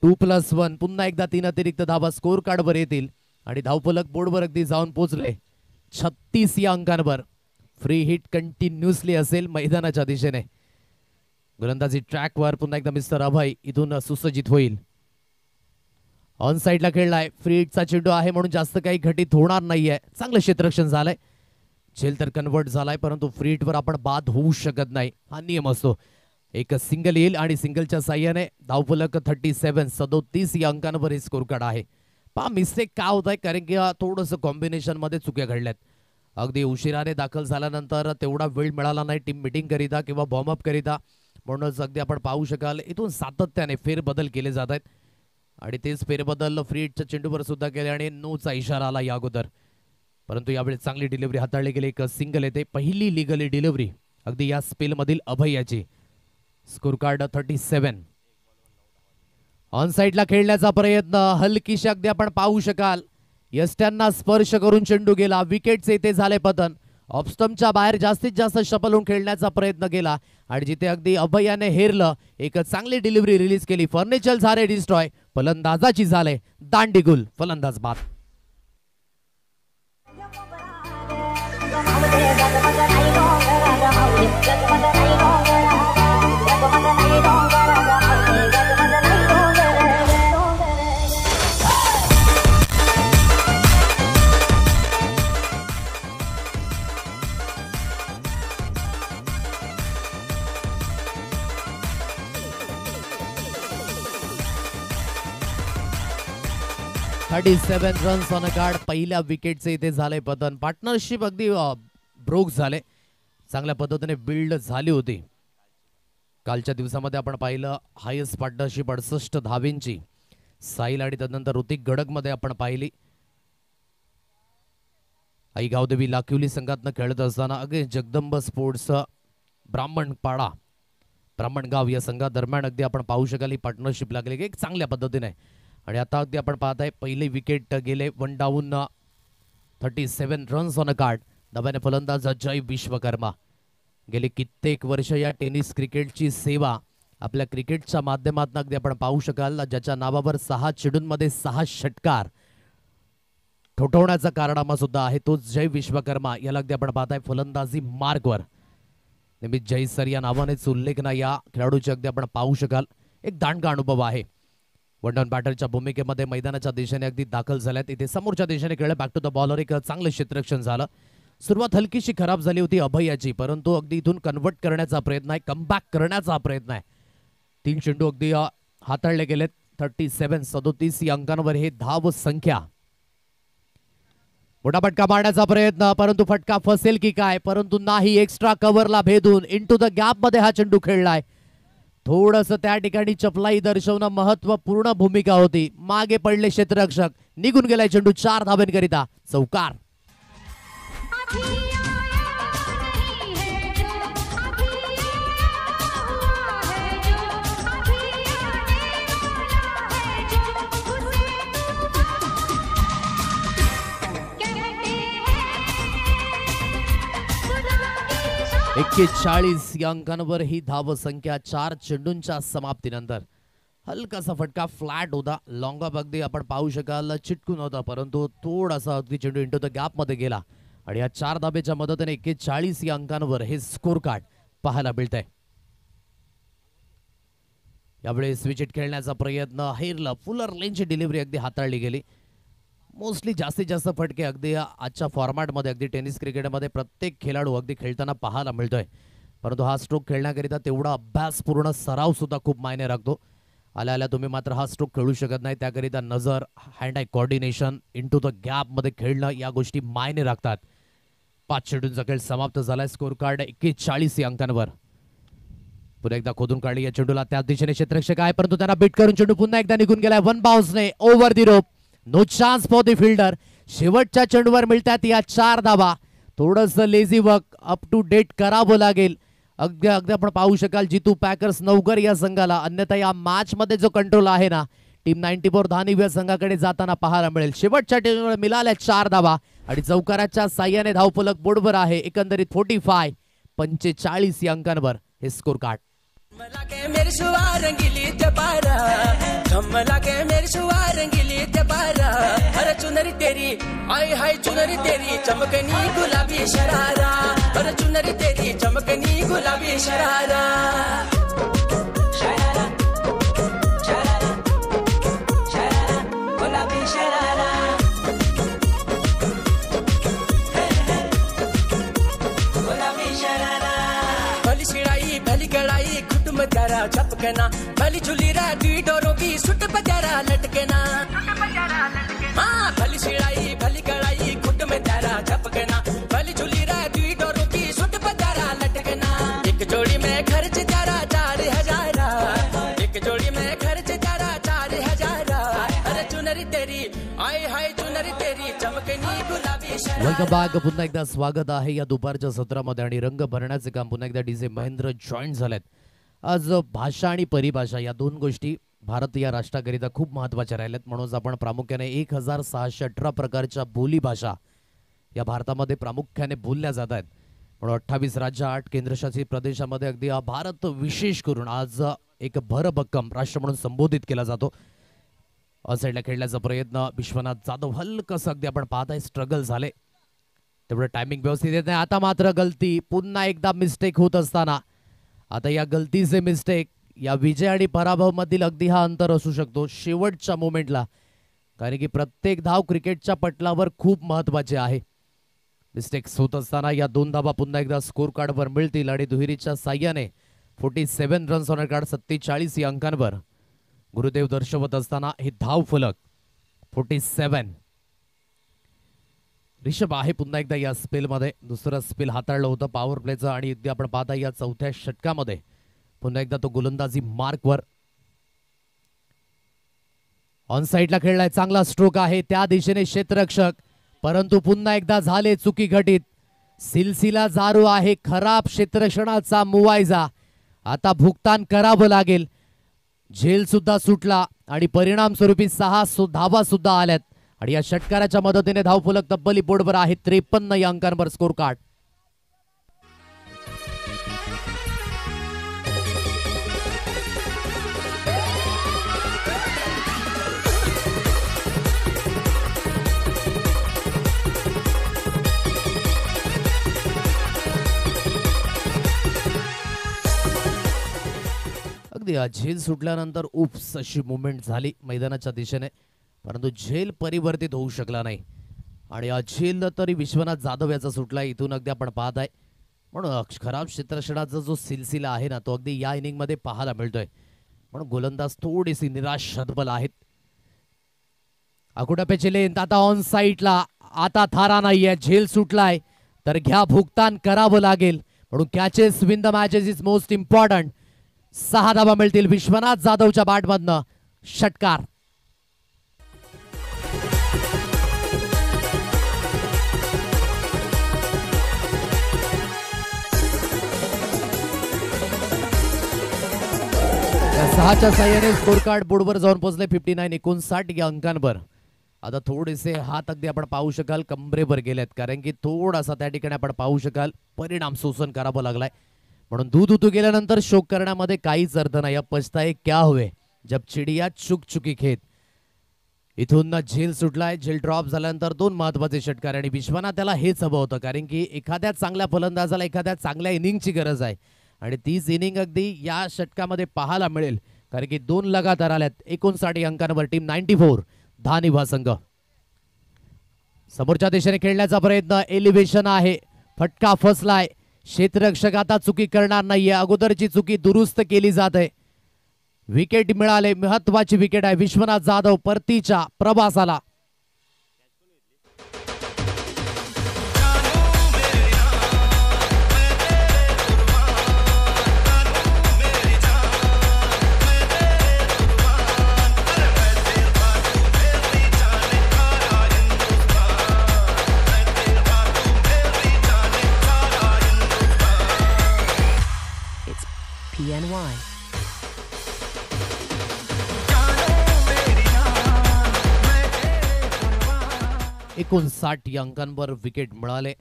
Speaker 1: 2+1 पुन्हा एकदा 3 अतिरिक्त धावा स्कोर कार्ड वर येतील आणि धावफलक बोर्डवर अगदी जाऊन पोहोचले 36 या अंकांवर. फ्री हिट कंटिन्युअसली असेल मैदानाच्या दिशेने. गोलंदाजी ट्रॅकवर पुन्हा एकदा मिस्टर अभय इथून सुसज्जित होईल. ऑन साइडला खेळलाय. फ्री हिटचा चेंडू आहे म्हणून जास्त काही घटित होणार नाहीये. चांगलं क्षेत्ररक्षण झालंय. झेल तर कन्वर्ट झालाय परंतु फ्री हिटवर आपण बाद होऊ शकत नाही हा नियम असतो. एक सिंगल येईल आणि सिंगलच्या साह्याने धावफलक 37 या अंकांवर हे स्कोर कार्ड आहे. पहा मिस्टेक का होत आहे कारण की थोडंसं कॉम्बिनेशन मध्ये चुक्या घडल्यात. अगदी उशिराने दाखल झाल्यानंतर तेवढा वेळ मिळाला नाही टीम मिटिंग करिता किंवा बॉर्मअप करिता म्हणूनच अगदी आपण पाहू शकाल इथून सातत्याने फेरबदल केले जात आहेत आणि तेच फेरबदल फ्री हिटच्या चेंडूवर सुद्धा केले आणि नोचा इशारा आला या अगोदर. परंतु यावेळी चांगली डिलिव्हरी हाताळली गेली. एक सिंगल येते. पहिली लिगली डिलिव्हरी अगदी या स्पेल मधील अभय याची. Score card 37. ऑन साइडला खेळण्याचा प्रयत्न हलकीशी अगदी आपण पाहू शकाल यष्ट्यांना स्पर्श करून चेंडू गेला. विकेटचे इथे झाले पतन. ऑफस्टम्पच्या बाहेर जास्तीत जास्त शपलून खेळण्याचा प्रयत्न केला आणि जिथे अगदी अभयाने हेरलं एक चांगली डिलिव्हरी रिलीज केली. फर्निचर झाले डिस्ट्रॉय. फलंदाजाची झाले दांडीगुल. फलंदाज बाद. $37 रन्स ऑन अ कार्ड. पहिल्या विकेटचे इथे झाले पतन. पार्टनरशिप अगदी ब्रोक झाले. चांगल्या पद्धतीने बिल्ड झाली होती. कालच्या दिवसामध्ये आपण पाहिलं हायेस्ट पार्टनरशिप 68 धावेंची साहिल आणि त्यानंतर ऋतिक गडक मध्ये आपण पाहिली. आई गावदेवी लाखिवली संघातनं खेळत असताना अगे जगदंब स्पोर्ट्स ब्राह्मणगाव या संघादरम्यान अगदी आपण पाहू शकाल ही पार्टनरशिप लागली एक चांगल्या पद्धतीने. आणि आता अगदी आपण पाहताय पहिले विकेट गेले 1 down. 37 runs on a card. नव्याने फलंदाज जय विश्वकर्मा. गेले कित्येक वर्ष या टेनिस क्रिकेटची सेवा आपल्या क्रिकेटच्या माध्यमातून अगदी आपण पाहू शकाल ज्याच्या नावावर 6 चेंडूंमध्ये 6 षटकार ठोठवण्याचा कारनामा सुद्धा आहे तो जय विश्वकर्मा. याला अगदी आपण पाहताय फलंदाजी मार्कवर नेहमी जय सर या नावानेच उल्लेख ना या खेळाडूचे अगदी आपण पाहू शकाल. एक दांडगा अनुभव आहे. वन डाऊन बॅटरच्या भूमिकेमध्ये मैदानाच्या दिशेने अगदी दाखल झाल्यात. इथे समोरच्या दिशेने खेळले. बॅक टू द बॉलर एक चांगलं क्षेत्ररक्षण झालं. सुरुवात हलकीशी खराब झाली होती अभयाची परंतु अगदी इथून कन्वर्ट करण्याचा प्रयत्न आहे. कमबॅक करण्याचा प्रयत्न आहे. 3 चेंडू अगदी हाताळले गेलेत. 37 या अंकांवर हे धाव संख्या मोठा फटका मारण्याचा प्रयत्न, परंतु फटका फसेल की काय, परंतु नाही. एक्स्ट्रा कव्हरला भेदून इंटू द गॅप मध्ये हा चेंडू खेळलाय. थोडस त्या ठिकाणी चपलाई दर्शवणं महत्वपूर्ण भूमिका होती. मागे पडले क्षेत्ररक्षक, निघून गेलाय चेंडू 4 धाब्यांकरिता. चौकार. एक्केचाळीस या अंकांवर ही धाव संख्या 4 चेंडूंच्या समाप्तीनंतर. हलकासा फटका फ्लॅट होता. लॉंग ऑफ अगदी आपण पाहू शकाल चिटकून होता, परंतु थोडासा अगदी चेंडू इंटू द गॅप मध्ये गेला आणि या 4 धाब्याच्या मदतीने 41 या अंकांवर हे स्कोर कार्ड पाहायला मिळतंय. यावेळी स्विच खेळण्याचा प्रयत्न, हेरला फुलर लेनची डिलिव्हरी अगदी हाताळली गेली. मोस्टली जास्तीत जास्त फटके अगदी आजच्या फॉर्मॅटमध्ये, अगदी टेनिस क्रिकेटमध्ये प्रत्येक खेळाडू अगदी खेळताना पाहायला मिळतोय, परंतु हा स्ट्रोक खेळण्याकरिता तेवढा अभ्यासपूर्ण सराव सुद्धा खूप मायने राखतो. आल्या आल्या तुम्ही मात्र हा स्ट्रोक खेळू शकत नाही, त्याकरिता नजर, hand I coordination, into the gap मध्ये खेळणं, या गोष्टी मायने राखतात. 5 चेंडूंचा खेळ समाप्त झालाय. स्कोर कार्ड 41 या अंकांवर. पुन्हा एकदा खोदून काढली या चेंडूला, त्या दिशेने क्षेत्ररक्षक आहे, परंतु त्यांना बीट करून चेंडू पुन्हा एकदा निघून गेलाय. वन बाउन्सने over the rope. No chance for the fielder. शेवटच्या चेंडूवर मिळतात या 4 धावा. थोडस lazy work up to date करावं लागेल. अगदी अगदी आपण पाहू शकाल जितू पॅकर्स नवघर या संघाला, अन्यथा या मॅच मध्ये जो कंट्रोल आहे ना, टीम 94 धानिव या संघाकडे जाताना पाहायला मिळेल. शेवटच्या चेंडूवर मिळाल्या 4 धावा आणि चौकाराच्या साह्याने धावफलक बोर्डवर आहे. एकंदरीत 45 या अंकांवर हे स्कोर कार्ड.
Speaker 4: झमला के मेरी शुआ रंगीली ते पारा, झमला के मेरी शुआ रंगीली ते पारा. अरे चुनरी तेरी, आय हाय चुनरी तेरी, चमकनी गुलाबी शरारा. अरे चुनरी तेरी, चमकनी गुलाबी शरारा. शरारा शरारा शरारा गुलाबी शरारा. गुलाबी शरारा. भली शिड़ाई भली कड़ाई खुटम त्यारा छपकना, भली झुलीरा दी डोरों की सुट पत्यारा लटकना. हाँ भली शिड़ाई भली कड़ाई खुटम त्यारा छपकना, भली झुलीरा दी डोरों की सुट पत्यारा लटकना. एक जोड़ी में खर्च त्यारा 4,000, एक जोड़ी में खर्च त्यारा 4,000. अरे चुनरी तेरी, आय हाय चुनरी तेरी, चमकनी गुलाबी शरारा.
Speaker 1: Welcome back. पुन्हा एकदा स्वागत आहे या दुपारच्या सत्रामध्ये आणि रंग भरण्याचे काम पुन्हा एकदा डीजे महेंद्र जॉईन झालेत. आज भाषा आणि परिभाषा या 2 गोष्टी भारत या राष्ट्राकरिता खूप महत्त्वाच्या राहिल्यात. म्हणूनच आपण प्रामुख्याने 1618 प्रकारच्या बोलीभाषा या भारतामध्ये प्रामुख्याने बोलल्या जात आहेत. म्हणून 28 राज्य 8 केंद्रशासित प्रदेशामध्ये अगदी हा भारत विशेष करून आज एक भरभक्कम राष्ट्र म्हणून संबोधित केला जातो. साईडला खेळण्याचा प्रयत्न, विश्वनाथ जाधव हलकंसं अगदी आपण पाहताय स्ट्रगल झाले, तेवढं टायमिंग व्यवस्थित येत नाही. आता मात्र गलती, पुन्हा एकदा मिस्टेक होत असताना, आता या गलतीचे मिस्टेक या विजय आणि पराभव मधील अगदी हा अंतर असू शकतो शेवटच्या मोमेंटला, कारण की प्रत्येक धाव क्रिकेटच्या पटलावर खूप महत्वाची आहे. मिस्टेक्स होत असताना या 2 धावा पुन्हा एकदा स्कोर कार्डवर मिळतील आणि दुहेरीच्या साह्याने 47 रन्स ऑन कार्ड 47 या अंकांवर गुरुदेव दर्शवत असताना हे धाव फलक 47. ऋषभ आहे पुन्हा एकदा या स्पेलमध्ये, दुसरं स्पेल हाताळलं होतं पॉवर प्लेचं आणि अगदी आपण पाहता या 4थ्या षटकामध्ये पुन्हा एकदा तो गोलंदाजी मार्कवर. ऑन साइडला खेळलाय, चांगला स्ट्रोक आहे त्या दिशेने क्षेत्ररक्षक, परंतु पुन्हा एकदा झाले चुकी घटित. सिलसिला जारू आहे खराब क्षेत्ररक्षणाचा मुवायजा, आता भुगतान करावं लागेल. झेल सुद्धा सुटला आणि परिणाम स्वरूपी 6 धावा सुद्धा आल्यात आणि या षटकाराच्या मदतीने धावफलक तब्बली बोर्डवर आहे 53 या अंकांवर स्कोर कार्ड. अगदी झेल सुटल्यानंतर उप्स अशी मुवमेंट झाली मैदानाच्या दिशेने, परंतु झेल परिवर्तित होऊ शकला नाही आणि हा झेल तरी विश्वनाथ जाधव याचा सुटला. इथून अगदी आपण पाहत आहे, म्हणून खराब क्षेत्ररक्षणाचा जो सिलसिला आहे ना तो अगदी या इनिंग मध्ये पाहायला मिळतोय. म्हणून गोलंदाज थोडीशी निराश हतबल आहेत. अकुटापेचे लेंथ आता ऑन साइडला आता थारा नाहीये, झेल सुटलाय तर घ्या भुगतान करावं लागेल. म्हणून catches win the matches is most important. 6 धावा मिळतील विश्वनाथ जाधवच्या बॅटमधनं. षटकार. या 6च्या साह्याने स्कोर कार्ड बोर्डवर जाऊन पोहोचले 59 या अंकांवर. आता थोडेसे हात अगदी आपण पाहू शकाल कंबरेवर गेलेत, कारण की थोडासा त्या ठिकाणी आपण पाहू शकाल परिणाम शोषण करावं लागलाय. म्हणून दूध उतू गेल्यानंतर शोक करण्यामध्ये काहीच अर्थ नाही. अब पछताए क्या हुए जब चिडिया चुक चुकी खेत. इथून झेल सुटलाय. झेल ड्रॉप झाल्यानंतर 2 महत्वाचे षटकार आणि विश्वनाथ त्याला हेच हवं होतं, कारण की एखाद्या चांगल्या फलंदाजाला एखाद्या चांगल्या इनिंगची गरज आहे आणि तीच इनिंग अगदी या षटकामध्ये पाहायला मिळेल, कारण की 2 लगातार आल्यात. 59 अंकांवर टीम 94 धानिभा संघ. समोरच्या दिशेने खेळण्याचा प्रयत्न. एलिव्हेशन आहे, फटका फसलाय. क्षेत्ररक्षक आता चुकी करणार नाहीये. अगोदरची चुकी दुरुस्त केली जाते. विकेट मिळाले, महत्वाची विकेट आहे. विश्वनाथ जाधव परतीच्या प्रवासाला.
Speaker 5: PNY.
Speaker 1: 59 या अंकांवर विकेट मिळाले.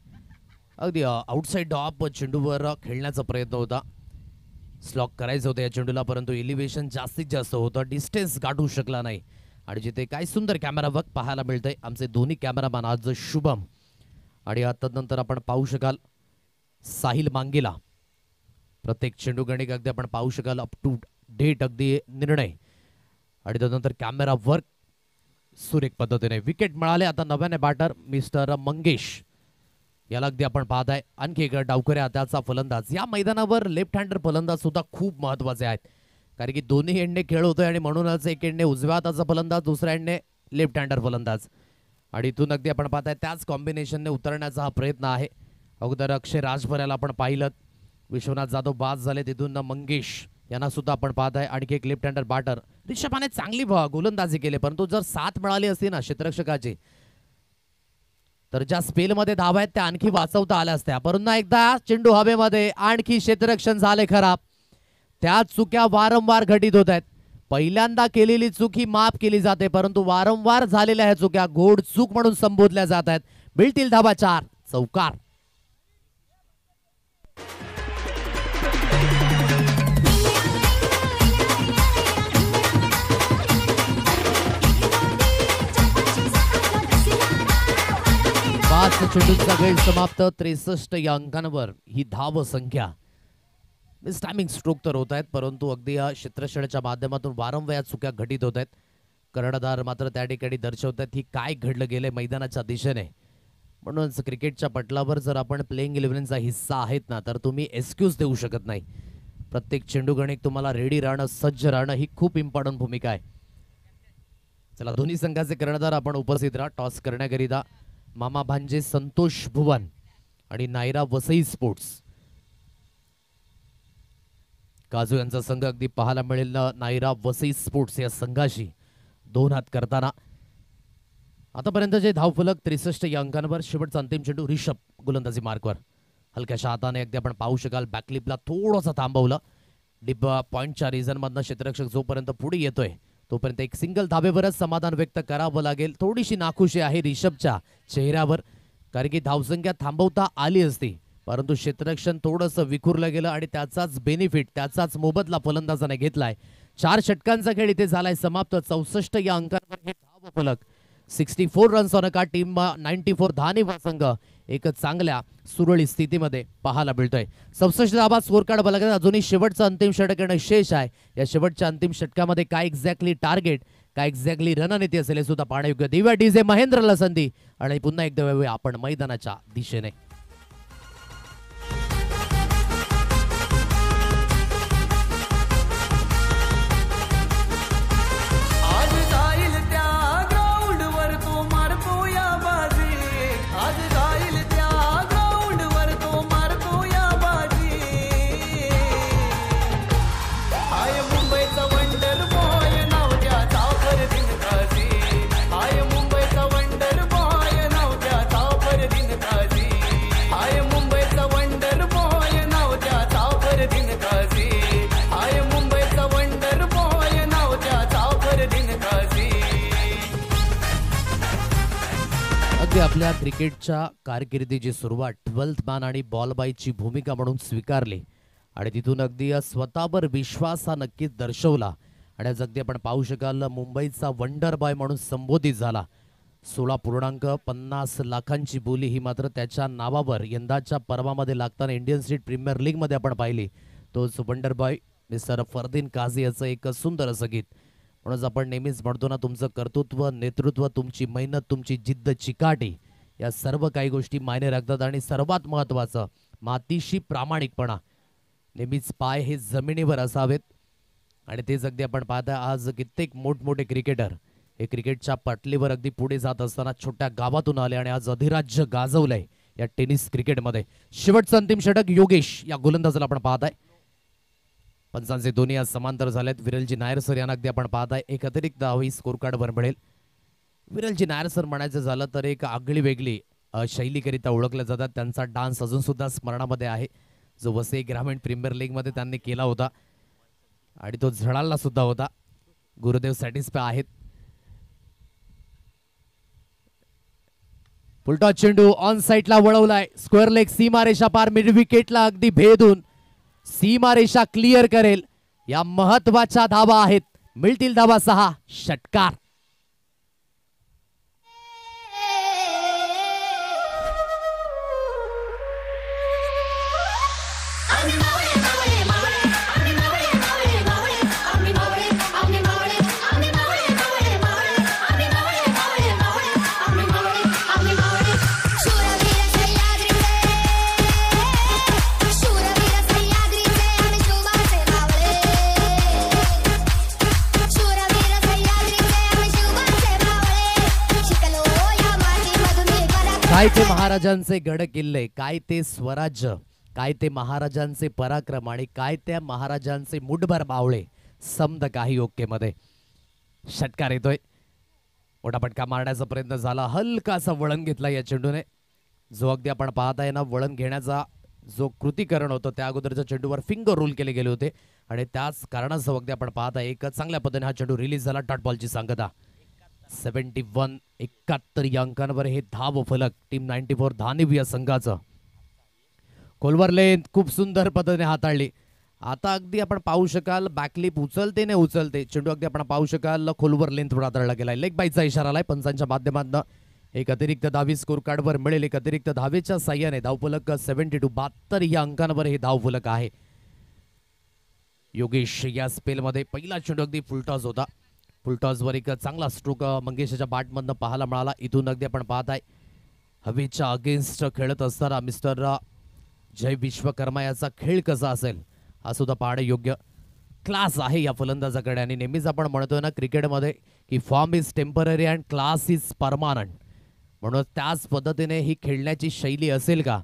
Speaker 1: अगदी आउटसाइड ऑफ चेंडूवर खेळण्याचा प्रयत्न होता. स्लॉक करायचं होतं या चेंडूला, परंतु एलिव्हेशन जास्तीत जास्त होतं. डिस्टन्स गाठू शकला नाही. आणि जिथे काय सुंदर कॅमेरा वर्क पाहायला मिळतंय. आमचे दोन्ही कॅमेरामॅन आज शुभम आणि तदनंतर आपण पाहू शकाल साहिल मांगेला. प्रत्येक चेंडू गणिक अगदी आपण पाहू शकाल अप टू डेट अगदी निर्णय आणि त्यानंतर कॅमेरा वर्क सुरेख पद्धतीने. विकेट मिळाले. आता नव्याने बॅटर मिस्टर मंगेश याला अगदी आपण पाहत आहे. आणखी एक डावखऱ्या हाताचा फलंदाज. या मैदानावर लेफ्ट हँडर फलंदाज सुद्धा खूप महत्वाचे आहेत, कारण की दोन्ही एंडने खेळ होतोय आणि म्हणूनच एक एंडने उजव्या हाताचा फलंदाज, दुसऱ्या एंडने लेफ्ट हँडर फलंदाज. आणि इथून अगदी आपण पाहताय त्याच कॉम्बिनेशनने उतरण्याचा हा प्रयत्न आहे. अगोदर अक्षय राजभर याला आपण पाहिलं. विश्वनाथ जाधव बाद झाले. तिथून मंगेश यांना सुद्धा आपण पाहत आहे. आणखी एक लेफ्ट हँडर बॅटर. रिषभाने चांगली गोलंदाजी केली, परंतु जर 7 मिळाली असती ना क्षेत्ररक्षकाची तर ज्या स्पेलमध्ये धावा आहेत त्या आणखी वाचवता आल्या असत्या. परंतु एकदा चेंडू हवेमध्ये आणखी क्षेत्ररक्षण झाले खराब. त्या चुक्या वारंवार घटित होत आहेत. पहिल्यांदा केलेली चूक ही माफ केली जाते, परंतु वारंवार झालेल्या ह्या चुक्या गोड चूक म्हणून संबोधल्या जात आहेत. मिळतील धावा 4. चौकार. चेंडूचा खेळ समाप्त. 63 या अंकांवर ही धाव संख्या. मिस टायमिंग स्ट्रोक तर होत आहेत, परंतु अगदी या क्षेत्ररक्षणाच्या माध्यमातून वारंवार या चुक्या घटित होत आहेत. कर्णधार मात्र त्या ठिकाणी दर्शवत आहेत ही काय घडलं गेलंय मैदानाच्या दिशेने. म्हणूनच क्रिकेटच्या पटलावर जर आपण प्लेइंग 11चा हिस्सा आहेत ना, तर तुम्ही एक्सक्यूज देऊ शकत नाही. प्रत्येक चेंडू गणिक तुम्हाला रेडी राहणं, सज्ज राहणं ही खूप इम्पॉर्टंट भूमिका आहे. चला, दोन्ही संघाचे कर्णधार आपण उपस्थित राहा. टॉस करण्याकरिता मामा भांजे संतोष भुवन आणि नायरा वसई स्पोर्ट्स. काजू यांचा संघ अगदी पाहायला मिळेल नायरा वसई स्पोर्ट्स या संघाशी 2 हात करताना. आतापर्यंतचे धावफलक 63 या अंकांवर. शेवटचा अंतिम चेंडू रिषभ गोलंदाजी मार्कवर. हलक्याशा हाताने अगदी आपण पाहू शकाल बॅकलिपला थोडंसं थांबवलं. डिप पॉईंटच्या रिझनमधनं क्षेत्ररक्षक जोपर्यंत पुढे येतोय तोपर्यंत एक सिंगल धावेवरच समाधान व्यक्त करावं लागेल. थोडीशी नाखुशी आहे रिषभच्या चेहऱ्यावर, कारण की धावसंख्या थांबवता आली असती, परंतु क्षेत्ररक्षण थोडंसं विखुरलं गेलं आणि त्याचाच बेनिफिट, त्याचाच मोबदला फलंदाजाने घेतलाय. 4 षटकांचा खेळ इथे झालाय समाप्त. 64 या अंकांवर हे धावफलक. 64 रन्स ऑन का टीम 94 धानिभा संघ एक चांगल्या सुरळीत स्थितीमध्ये पाहायला मिळतोय. 67 धावा स्कोर कार्ड बघा. अजूनही शेवटचं अंतिम षटक येणं शेष आहे. या शेवटच्या अंतिम षटकामध्ये काय एक्झॅक्टली टार्गेट, काय एक्झॅक्टली रणनीती असेल हे सुद्धा पाहण्यायोग्य. दिव्या डीजे महेंद्रला संधी आणि पुन्हा एकदा वेळोवेळी आपण मैदानाच्या दिशेने.
Speaker 4: आज जाईल त्या ग्राउंड वर तो मारतो या बाजी.
Speaker 1: अगदी आपल्या क्रिकेटच्या कारकिर्दीची सुरुवात 12th मॅन आणि बॉल बॉयची भूमिका म्हणून स्वीकारली आणि तिथून अगदी स्वतःवर विश्वास हा नक्कीच दर्शवला आणि आज अगदी आपण पाहू शकाल मुंबईचा वंडर बॉय म्हणून संबोधित झाला. 16.50 लाखांची बोली ही मात्र त्याच्या नावावर यंदाच्या पर्वामध्ये लागताना इंडियन स्टेट प्रीमियर लीगमध्ये आपण पाहिली. तोच wonder boy mister Fardeen Kazi याचं एक सुंदर असं गीत. म्हणून आपण नेहमीच म्हणतो ना, तुमचं कर्तृत्व, नेतृत्व, तुमची मेहनत, तुमची जिद्द, चिकाटी या सर्व काही गोष्टी मायने राखतात आणि सर्वात महत्त्वाचं मातीशी प्रामाणिकपणा. नेहमीच पाय हे जमिनीवर असावेत आणि तेच अगदी आपण पाहता आज कित्येक मोठमोठे क्रिकेटर हे क्रिकेटच्या पाटलीवर अगदी पुढे जात असताना छोट्या गावातून आले आणि आज अधिराज्य गाजवलंय या टेनिस क्रिकेटमध्ये. शेवटचं अंतिम षटक योगेश या गोलंदाजाला आपण पाहताय. पंचांचे दोन्ही आज समांतर झालेत. विरलजी नायर सर यांना अगदी आपण पाहताय. एक अतिरिक्त धाव स्कोर कार्डवर मिळेल. विरलजी नायर सर म्हणायचं झालं तर एक आगळी वेगळी शैलीकरिता ओळखले जातात. त्यांचा डान्स अजून सुद्धा स्मरणामध्ये आहे, जो वसई ग्रामीण प्रीमियर लीगमध्ये त्यांनी केला होता आणि तो झळाळला सुद्धा होता. गुरुदेव सॅटिस्फाय आहेत. फुलटॉस चेंडू ऑन साइडला वळवलाय. स्क्वेअर लेग सीमारेषा पार मिड विकेटला अगदी भेदून सीमारेषा क्लिअर करेल या महत्वाच्या धावा आहेत. मिळतील धावा 6. षटकार. काय ते महाराजांचे गड किल्ले, काय ते स्वराज्य, काय ते महाराजांचे पराक्रम आणि काय त्या महाराजांचे मुठभर बावळे, समद काही ओकेमध्ये. षटकार येतोय. मोठा फटका मारण्याचा प्रयत्न झाला. हलकासा वळण घेतला या चेंडूने. जो अगदी आपण पाहताय ना, वळण घेण्याचा जो कृतीकरण होतं त्या अगोदरच्या चेंडूवर फिंगर रोल केले गेले होते आणि त्याच कारणासह अगदी आपण पाहताय एक चांगल्या पद्धतीने हा चेंडू रिलीज झाला. डॉट बॉलची सांगता. 71 या अंकांवर हे धाव फलक टीम 94 धानिव या संघाचं. खोलवर लेंथ खूप सुंदर पद्धतीने हाताळली. आता अगदी आपण पाहू शकाल बॅकलिप उचलते ने उचलते चेंडू अगदी आपण पाहू शकाल खोलवर लेंथवर हाताळला गेलाय. लेग बाईचा इशारा आलाय पंचांच्या माध्यमातून. एक अतिरिक्त धावी स्कोर कार्डवर मिळेल. एक अतिरिक्त धावेच्या साह्याने धावफलक 72 या अंकांवर हे धावफलक आहे. योगेश या स्पेलमध्ये पहिला चेंडू अगदी फुलटॉस होता. फुलटॉसवर एक चांगला स्ट्रोक मंगेशच्या बॅटमधनं पाहायला मिळाला. इथून अगदी आपण पाहताय हवेच्या अगेन्स्ट खेळत असताना मिस्टर जय विश्वकर्मा याचा खेळ कसा असेल हा सुद्धा पाहणे योग्य. क्लास आहे या फलंदाजाकडे आणि नेहमीच आपण म्हणतोय ना क्रिकेटमध्ये की form is temporary and class is permanent. म्हणून त्याच पद्धतीने ही खेळण्याची शैली असेल का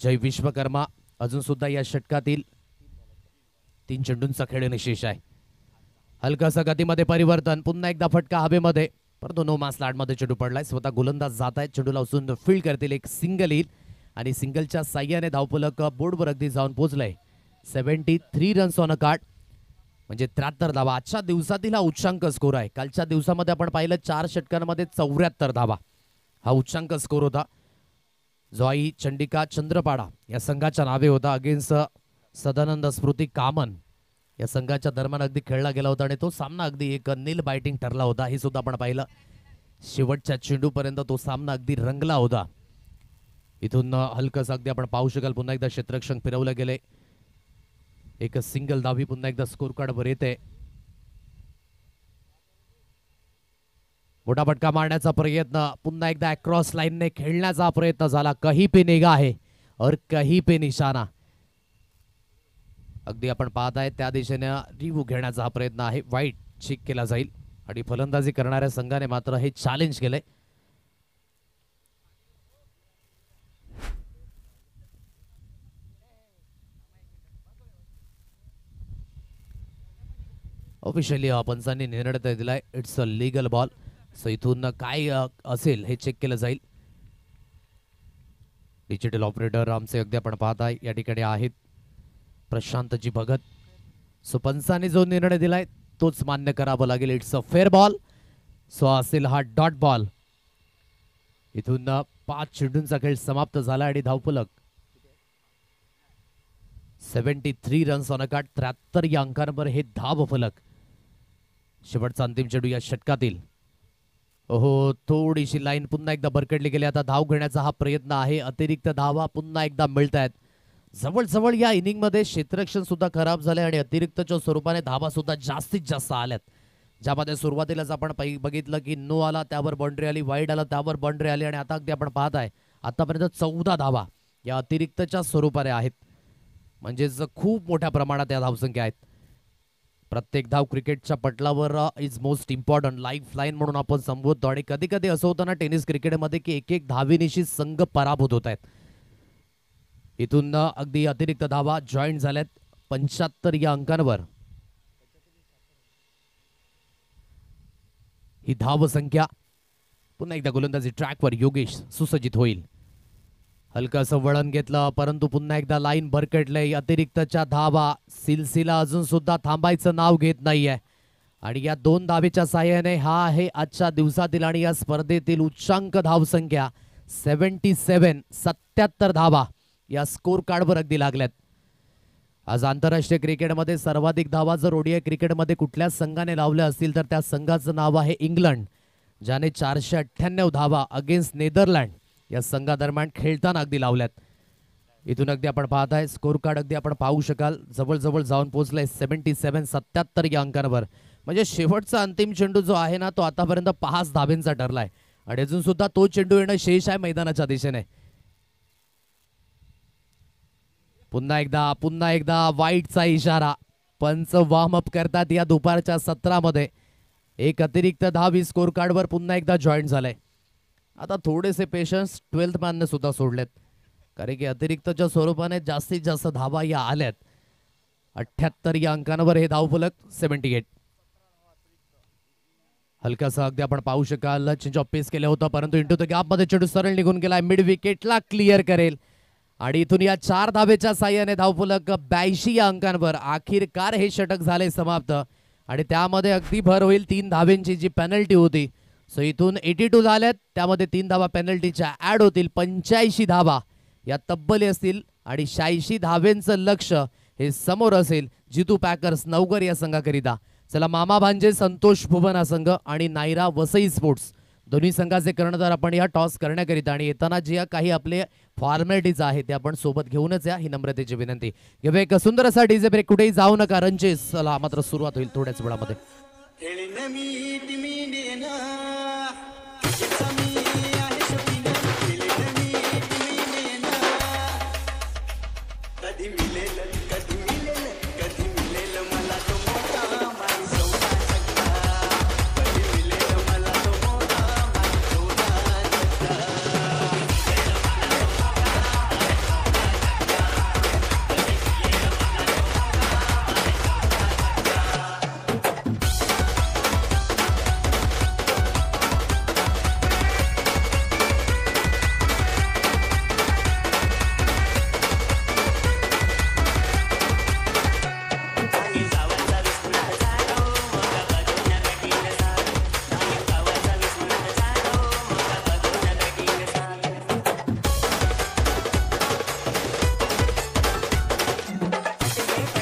Speaker 1: जय विश्वकर्मा. अजून सुद्धा या षटकातील 3 चेंडूंचा खेळ निशेष आहे. हलकासा गतीमध्ये परिवर्तन. पुन्हा एकदा फटका हवेमध्ये, परंतु नो मास लाडमध्ये चेंडू पडलाय. स्वतः गोलंदाज जात आहेत. चेंडूला उचलून फील्ड करतील. एक सिंगल येईल आणि सिंगलच्या साह्याने धावफलक बोर्डवर अगदी जाऊन पोहोचलाय. 73 रन्स ऑन अ कार्ड म्हणजे 73 धावा. आजच्या दिवसातील हा उच्चांक स्कोर आहे. कालच्या दिवसामध्ये आपण पाहिलं 4 षटकांमध्ये 74 धावा हा उच्चांक स्कोर होता. जॉई चंडिका चंद्रपाडा या संघाच्या नावे होता. अगेन्स्ट सदानंद स्मृती कामन या संघाच्या दरम्यान अगदी खेळला गेला होता आणि तो सामना अगदी एक नील बायटिंग ठरला होता. हे सुद्धा आपण पाहिलं. शेवटच्या चेंडूपर्यंत तो सामना अगदी रंगला होता. इथून हलकस अगदी आपण पाहू शकाल पुन्हा एकदा क्षेत्ररक्षण फिरवलं गेले. एक सिंगल धावी पुन्हा एकदा स्कोर कार्डवर येते. मोठा फटका मारण्याचा प्रयत्न. पुन्हा एकदा अक्रॉस लाईनने खेळण्याचा प्रयत्न झाला. कहीं पे निगाह है और कहीं पे निशाणा. अगदी आपण पाहताय त्या दिशेने रिव्ह्यू घेण्याचा हा प्रयत्न आहे. वाईट चेक केला जाईल आणि फलंदाजी करणाऱ्या संघाने मात्र हे चॅलेंज केलंय. ऑफिशियली पंचांनी निर्णय दिलाय it's a legal ball. So इथून काय असेल हे चेक केलं जाईल. डिजिटल ऑपरेटर आमचे अगदी आपण पाहताय या ठिकाणी आहेत प्रशांतजी भगत. सो पंचांनी जो निर्णय दिलाय तोच मान्य करावा लागेल. It's a fair ball. So असेल हा डॉट बॉल. इथून 5 चेंडूंचा खेळ समाप्त झाला आणि धावफलक 73 रन्स ऑन अ कार्ड. 73 या अंकांवर हे धावफलक. शेवटचा अंतिम चेंडू या षटकातील. ओहो, थोडीशी लाईन पुन्हा एकदा बरकडली गेली. आता धाव घेण्याचा हा प्रयत्न आहे. अतिरिक्त धावा पुन्हा एकदा मिळत आहेत. जवळजवळ या इनिंग मध्ये क्षेत्ररक्षण सुद्धा खराब झाले आणि अतिरिक्तच्या स्वरूपाने धावा सुद्धा जास्तीत जास्त आल्यात. ज्यामध्ये सुरुवातीलाच आपण बघितलं की नो आला, त्यावर बाउंड्री आली, वाईड आला, त्यावर बाउंड्री आली आणि आता अगदी आपण पाहताय आतापर्यंत 14 धावा या अतिरिक्तच्या स्वरूपाने आहेत. म्हणजेच खूप मोठ्या प्रमाणात या धावसंख्या आहेत. प्रत्येक धाव क्रिकेटच्या पटलावर is most important, life line म्हणून आपण संबोधतो. आणि कधी कधी असं होतं ना टेनिस क्रिकेटमध्ये की एक एक धावेनिशी संघ पराभूत होत आहेत. इथून अगदी अतिरिक्त धावा जॉईंट झाल्यात 75 या अंकांवर. ही धाव संख्या पुन्हा एकदा गोलंदाजी ट्रॅकवर योगेश सुसज्जित होईल. हलकंसं वळण घेतलं परंतु पुन्हा एकदा लाईन भरकटलंय. अतिरिक्तच्या धावा, सिलसिला अजून सुद्धा थांबायचं नाव घेत नाहीये आणि या 2 धावेच्या साहाय्याने हा आहे आजच्या दिवसातील आणि या स्पर्धेतील उच्चांक धावसंख्या 77 धावा या स्कोर कार्डवर अगदी लागल्यात. आज आंतरराष्ट्रीय क्रिकेटमध्ये सर्वाधिक धावा जर ओडीआय क्रिकेटमध्ये कुठल्या संघाने लावल्या असतील तर त्या संघाचं नाव आहे इंग्लंड, ज्याने 498 धावा अगेन्स्ट नेदरलँड या संघादरम्यान खेळताना अगदी लावल्यात. इथून अगदी आपण पाहताय स्कोर कार्ड अगदी आपण पाहू शकाल जवळजवळ जाऊन पोहोचलाय 77 या अंकांवर. म्हणजे शेवटचा अंतिम चेंडू जो आहे ना तो आतापर्यंत 5 धावेंचा ठरलाय आणि अजून सुद्धा तो चेंडू येणं शेष आहे मैदानाच्या दिशेने. पुन्हा एकदा वाईटचा इशारा. पंच वॉर्म अप करतात या दुपारच्या सत्रामध्ये. एक अतिरिक्त धाव स्कोर कार्डवर पुन्हा एकदा जॉईंट झालाय. आता थोडेसे पेशन्स 12th मॅनने सुद्धा सोडलेत कारण की अतिरिक्तच्या स्वरूपाने जास्तीत जास्त धावा या आल्यात. 78 या अंकांवर हे धावफलक 78. हलकासा अगदी आपण पाहू शकाल चेंज ऑफ पेस केलं होतं परंतु इंटू द गॅप मध्ये चेंडू सरळ निघून गेलाय. मिड विकेटला क्लिअर करेल आणि इथून या 4 धावेच्या साह्याने धावफलक 82 या अंकांवर. अखेरकार हे षटक झाले समाप्त आणि त्यामध्ये अगदी भर होईल 3 धावेंची जी पेनल्टी होती. सो इथून 82 झाल्यात, त्यामध्ये 3 धावा पेनल्टीच्या ऍड होतील. 85 धावा या तब्बली असतील आणि 86 धावेंचं लक्ष हे समोर असेल जितू पॅकर्स नवगर या संघाकरिता. चला, मामा भांजे संतोष भुवन हा संघ आणि नायरा वसई स्पोर्ट्स दोन्ही संघाचे कर्णधार आपण या टॉस करण्याकरिता आणि येताना जे काही आपले फॉर्मॅलिटीज आहेत ते आपण सोबत घेऊनच या, ही नम्रतेची विनंती. घेऊया एक सुंदर असा डीजे ब्रेक. कुठेही जाऊ नका. रंचेस चला मात्र सुरुवात होईल थोड्याच वेळामध्ये.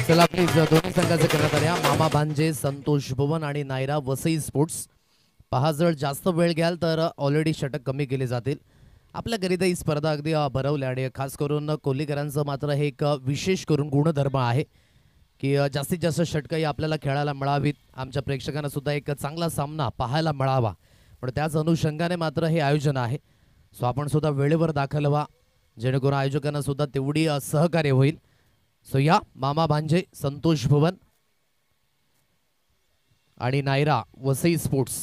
Speaker 1: चला प्लीज दोन्ही संघाचे करण्यात आल्या मामा भांजे संतोष भुवन आणि नायरा वसई स्पोर्ट्स. पहा, जर जास्त वेळ घ्याल तर ऑलरेडी षटक कमी केले जातील. आपल्याकरिता ही स्पर्धा अगदी भरवली आणि खास करून कोहलीकरांचं मात्र हे एक विशेष करून गुणधर्म आहे की जास्तीत जास्त षटकंही आपल्याला खेळायला मिळावीत. आमच्या प्रेक्षकांना सुद्धा एक चांगला सामना पाहायला मिळावा पण त्याच अनुषंगाने मात्र हे आयोजन आहे. सो आपण सुद्धा वेळेवर दाखल व्हा जेणेकरून आयोजकांना सुद्धा तेवढी सहकार्य होईल. सो या मामा भांजे संतोष भुवन आणि नायरा वसई स्पोर्ट्स.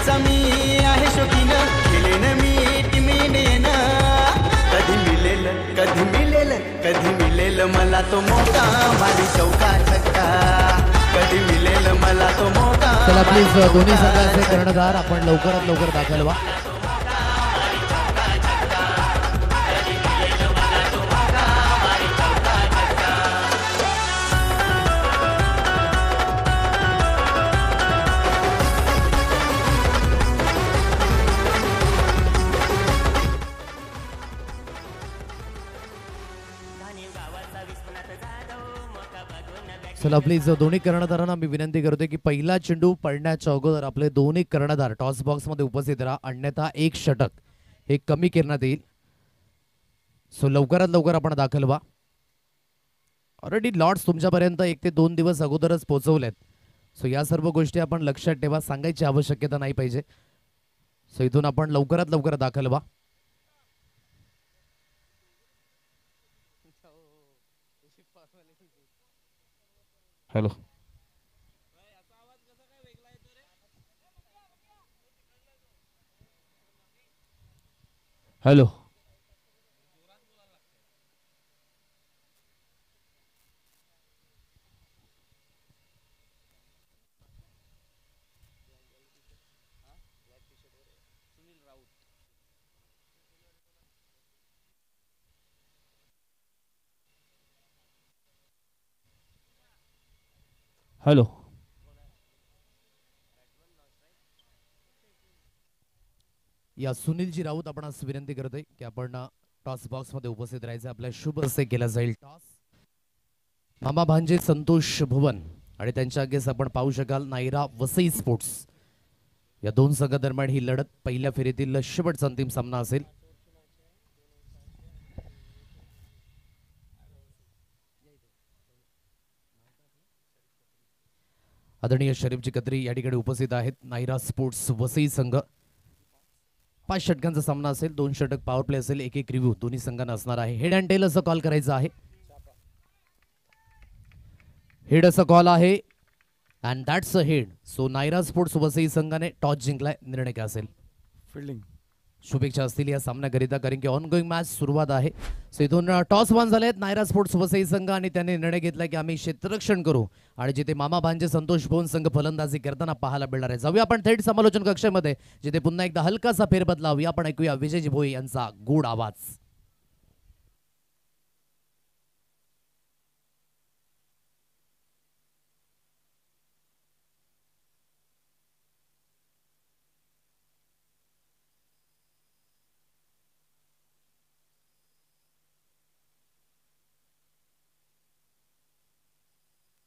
Speaker 2: क्रिकेटचा मी आहे शौकीन खेळेन मी टीम इंडियन कधी मिळेल मला तो मोका मारी चौका छक्का कधी मिळेल मला तो मोका
Speaker 1: चला प्लीज दोन्ही संघाचे कर्णधार आपण लवकरात लवकर दाखल व्हा. चला प्लीज दोन्ही कर्णधारांना मी विनंती करतोय की पहिला चेंडू पडण्याच्या अगोदर आपले दोन्ही कर्णधार टॉस बॉक्स मध्ये उपस्थित राहा, अन्यथा एक षटक हे कमी करण्यात येईल. सो लवकरात लवकर आपण दाखल व्हा. ऑलरेडी लॉट्स तुमच्यापर्यंत 1 ते 2 दिवस अगोदरच पोहोचवलेत. सो या सर्व गोष्टी आपण लक्षात ठेवा, सांगायची आवश्यकता नाही पाहिजे. सो इथून आपण लवकरात लवकर दाखल व्हा.
Speaker 5: हॅलो हॅलो हॅलो
Speaker 1: या सुनीलजी राऊत आपण आज विनंती करतोय की आपण टॉस बॉक्स मध्ये उपस्थित राहायचं. आपल्या शुभ हस्ते केला जाईल टॉस. मामा भांजे संतोष भुवन आणि त्यांच्या अगेन्स्ट आपण पाहू शकाल नायरा वसई स्पोर्ट्स. या दोन संघादरम्यान ही लढत पहिल्या फेरीतील शेवटचा अंतिम सामना असेल. आदरणीय शरीफजी कत्री या ठिकाणी उपस्थित आहेत. नायरा स्पोर्ट्स वसई संघ 5 षटकांचा सामना असेल. 2 षटक पॉवर प्ले असेल. एक रिव्ह्यू दोन्ही संघांना असणार आहे. हेड अँड टेल असं कॉल करायचं आहे. हेड असं कॉल आहे and that's a head. So Naira sports Vasai संघाने टॉस जिंकलाय. निर्णय काय असेल?
Speaker 5: फिल्डिंग.
Speaker 1: शुभेच्छा असतील या सामन्याकरिता, कारण की ऑनगोईंग मॅच सुरुवात आहे. सो इथून टॉस वन झाले आहेत नायरा स्पोर्ट्स वसई संघ आणि त्यांनी निर्णय घेतला की आम्ही क्षेत्ररक्षण करू आणि जिथे मामा भांजे संतोष भुवन संघ फलंदाजी करताना पाहायला मिळणार आहे. जाऊया आपण थेट समालोचन कक्षामध्ये, जिथे पुन्हा एकदा हलकासा फेरबदल लावूया. आपण ऐकूया विजयजी भोई यांचा गोड आवाज.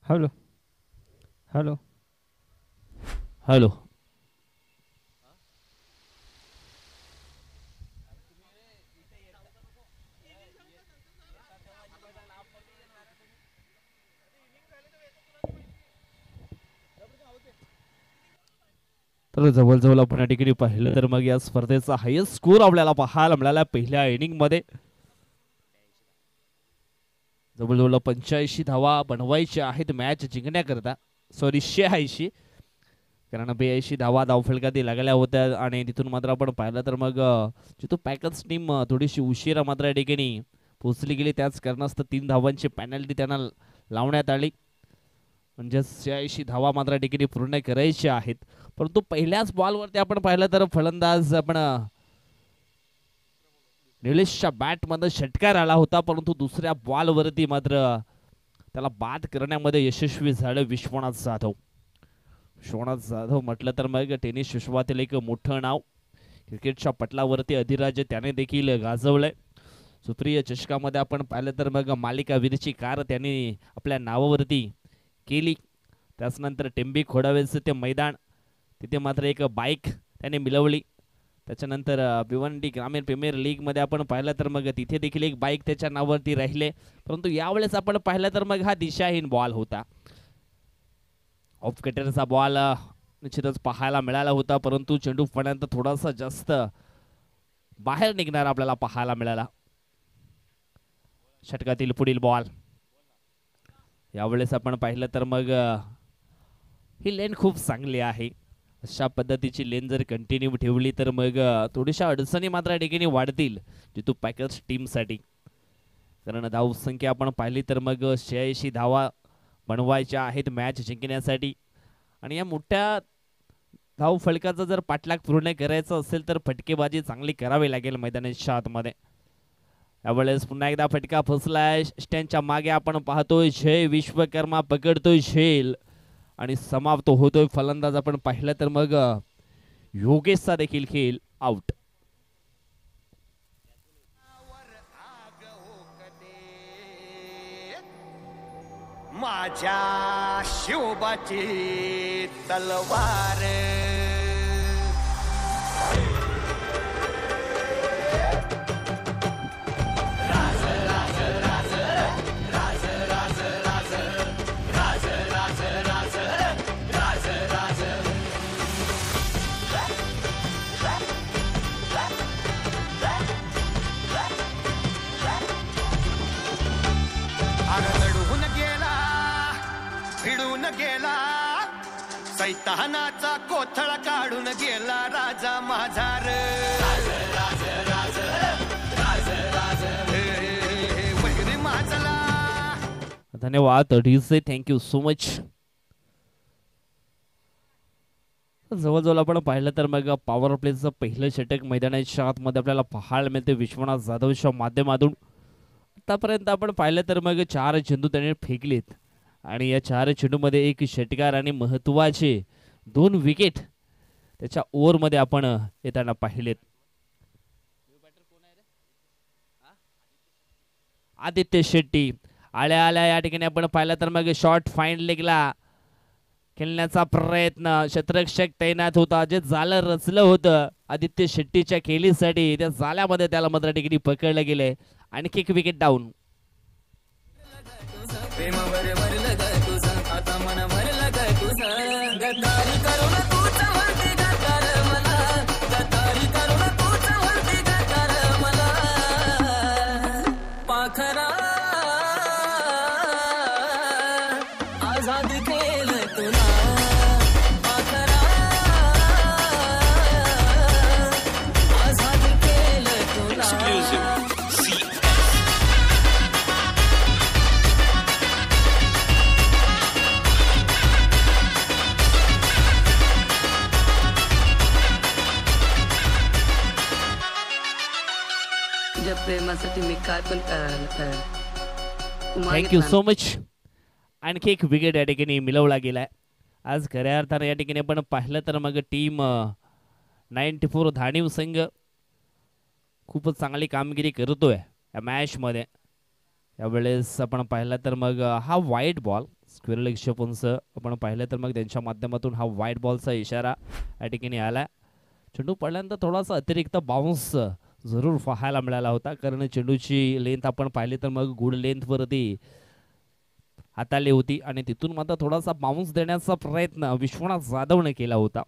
Speaker 5: हॅलो हॅलो हॅलो तर जवळजवळ आपण या ठिकाणी पाहिलं तर मग या स्पर्धेचा हायेस्ट स्कोर आपल्याला पाहायला मिळाला पहिल्या इनिंग मध्ये. जवळजवळ 85 धावा बनवायच्या आहेत मॅच जिंकण्याकरता. सॉरी 86, कारण 82 धावा धावफलकात लागल्या होत्या आणि तिथून मात्र आपण पाहिलं तर मग जिथून पॅकर्स टीम थोडीशी उशिरा मात्र या ठिकाणी पोहोचली गेली. त्याच कारणास्तव 3 धावांची पेनल्टी त्यांना लावण्यात आली. म्हणजे 86 धावा मात्र या ठिकाणी पूर्ण करायच्या आहेत. परंतु पहिल्याच बॉलवरती आपण पाहिलं तर फलंदाज आपण निलेशच्या बॅटमध्ये षटकार आला होता, परंतु दुसऱ्या बॉलवरती मात्र त्याला बाद करण्यामध्ये यशस्वी झालं विश्वनाथ जाधव. विश्वनाथ जाधव म्हटलं तर मग टेनिस विश्वातील एक मोठं नाव. क्रिकेटच्या पटलावरती अधिराज्य त्याने देखील गाजवलंय. सुप्रिय चषकामध्ये आपण पाहिलं तर मग मालिकावीरची कार त्यांनी आपल्या नावावरती केली. त्याचनंतर टेंबी खोडावेचं ते मैदान, तिथे मात्र एक बाईक त्याने मिळवली. त्याच्यानंतर भिवंडी ग्रामीण प्रीमियर लीगमध्ये आपण पाहिलं तर मग तिथे देखील एक बाईक त्याच्या नावावरती राहिले. परंतु यावेळेस आपण पाहिलं तर मग हा दिशाहीन बॉल होता. ऑफ कटरचा बॉल निश्चितच पाहायला मिळाला होता, परंतु चेंडू पर्यंत थोडासा जास्त बाहेर निघणार आपल्याला पाहायला मिळाला. षटकातील पुढील बॉल यावेळेस आपण पाहिलं तर मग ही लेन खूप चांगली आहे. अशा पद्धतीची लेन जर कंटिन्यू ठेवली तर मग थोड्याशा अडचणी मात्र या ठिकाणी वाढतील जितू पॅकर्स टीमसाठी. कारण धावसंख्या आपण पाहिली तर मग 86 धावा बनवायच्या आहेत मॅच जिंकण्यासाठी. आणि या मोठ्या धाव फलकाचा जर पाठलाग पूर्ण करायचा असेल तर फटकेबाजी चांगली करावी लागेल मैदानाच्या आतमध्ये. यावेळेस पुन्हा एकदा फटका फसलाय स्टँडच्या मागे आपण पाहतोय जय विश्वकर्मा पकडतोय झेल आणि समाप्त होतोय फलंदाज आपण पाहिलं तर मग योगेशचा देखील खेळ आउट.
Speaker 2: माझ्या शिवबाची तलवार गेला सैतानाचा कोथळा काढून गेला राजा माझा रे.
Speaker 5: धन्यवाद डीजे, थँक्यू सो मच. जवळजवळ आपण पाहिलं तर मग पॉवर प्लेचं पहिलं षटक मैदानाच्या आतमध्ये आपल्याला पाहायला मिळते विश्वनाथ जाधवच्या माध्यमातून. आतापर्यंत आपण पाहिलं तर मग 4 चेंडू त्याने फेकलेत आणि या 4 चेंडूमध्ये 1 षटकार आणि महत्वाचे 2 विकेट त्याच्या ओव्हरमध्ये आपण येताना पाहिलेत. आदित्य शेट्टी आल्या आल्या या ठिकाणी आपण पाहिलं तर मग शॉर्ट फाईन लेगला खेळण्याचा प्रयत्न, क्षेत्ररक्षक तैनात होता, जे जाळं रचलं होतं आदित्य शेट्टीच्या खेळीसाठी त्या जाळ्यामध्ये त्याला मात्र ठिकाणी पकडलं गेले. आणखी 1 विकेट डाऊन.
Speaker 6: प्रेमासाठी मी काय पण करायला तयार.
Speaker 5: Thank you so much. आणखी 1 विकेट या ठिकाणी मिळवला गेलाय. आज खऱ्या अर्थानं या ठिकाणी आपण पाहिलं तर मग टीम 94 धाणीव संघ खूपच चांगली कामगिरी करतोय या मॅचमध्ये. यावेळेस आपण पाहिलं तर मग हा व्हाईट बॉल स्क्वेअर लेग पंच आपण पाहिलं तर मग त्यांच्या माध्यमातून हा व्हाईट बॉलचा इशारा या ठिकाणी आला. चेंडू पडल्यानंतर थोडासा अतिरिक्त बाउन्स जरूर पाहायला मिळाला होता, कारण चेंडूची लेंथ आपण पाहिली तर मग गुड लेंथवरती हाताळली होती आणि तिथून मात्र थोडासा बाउन्स देण्याचा प्रयत्न विश्वनाथ जाधवने केला होता.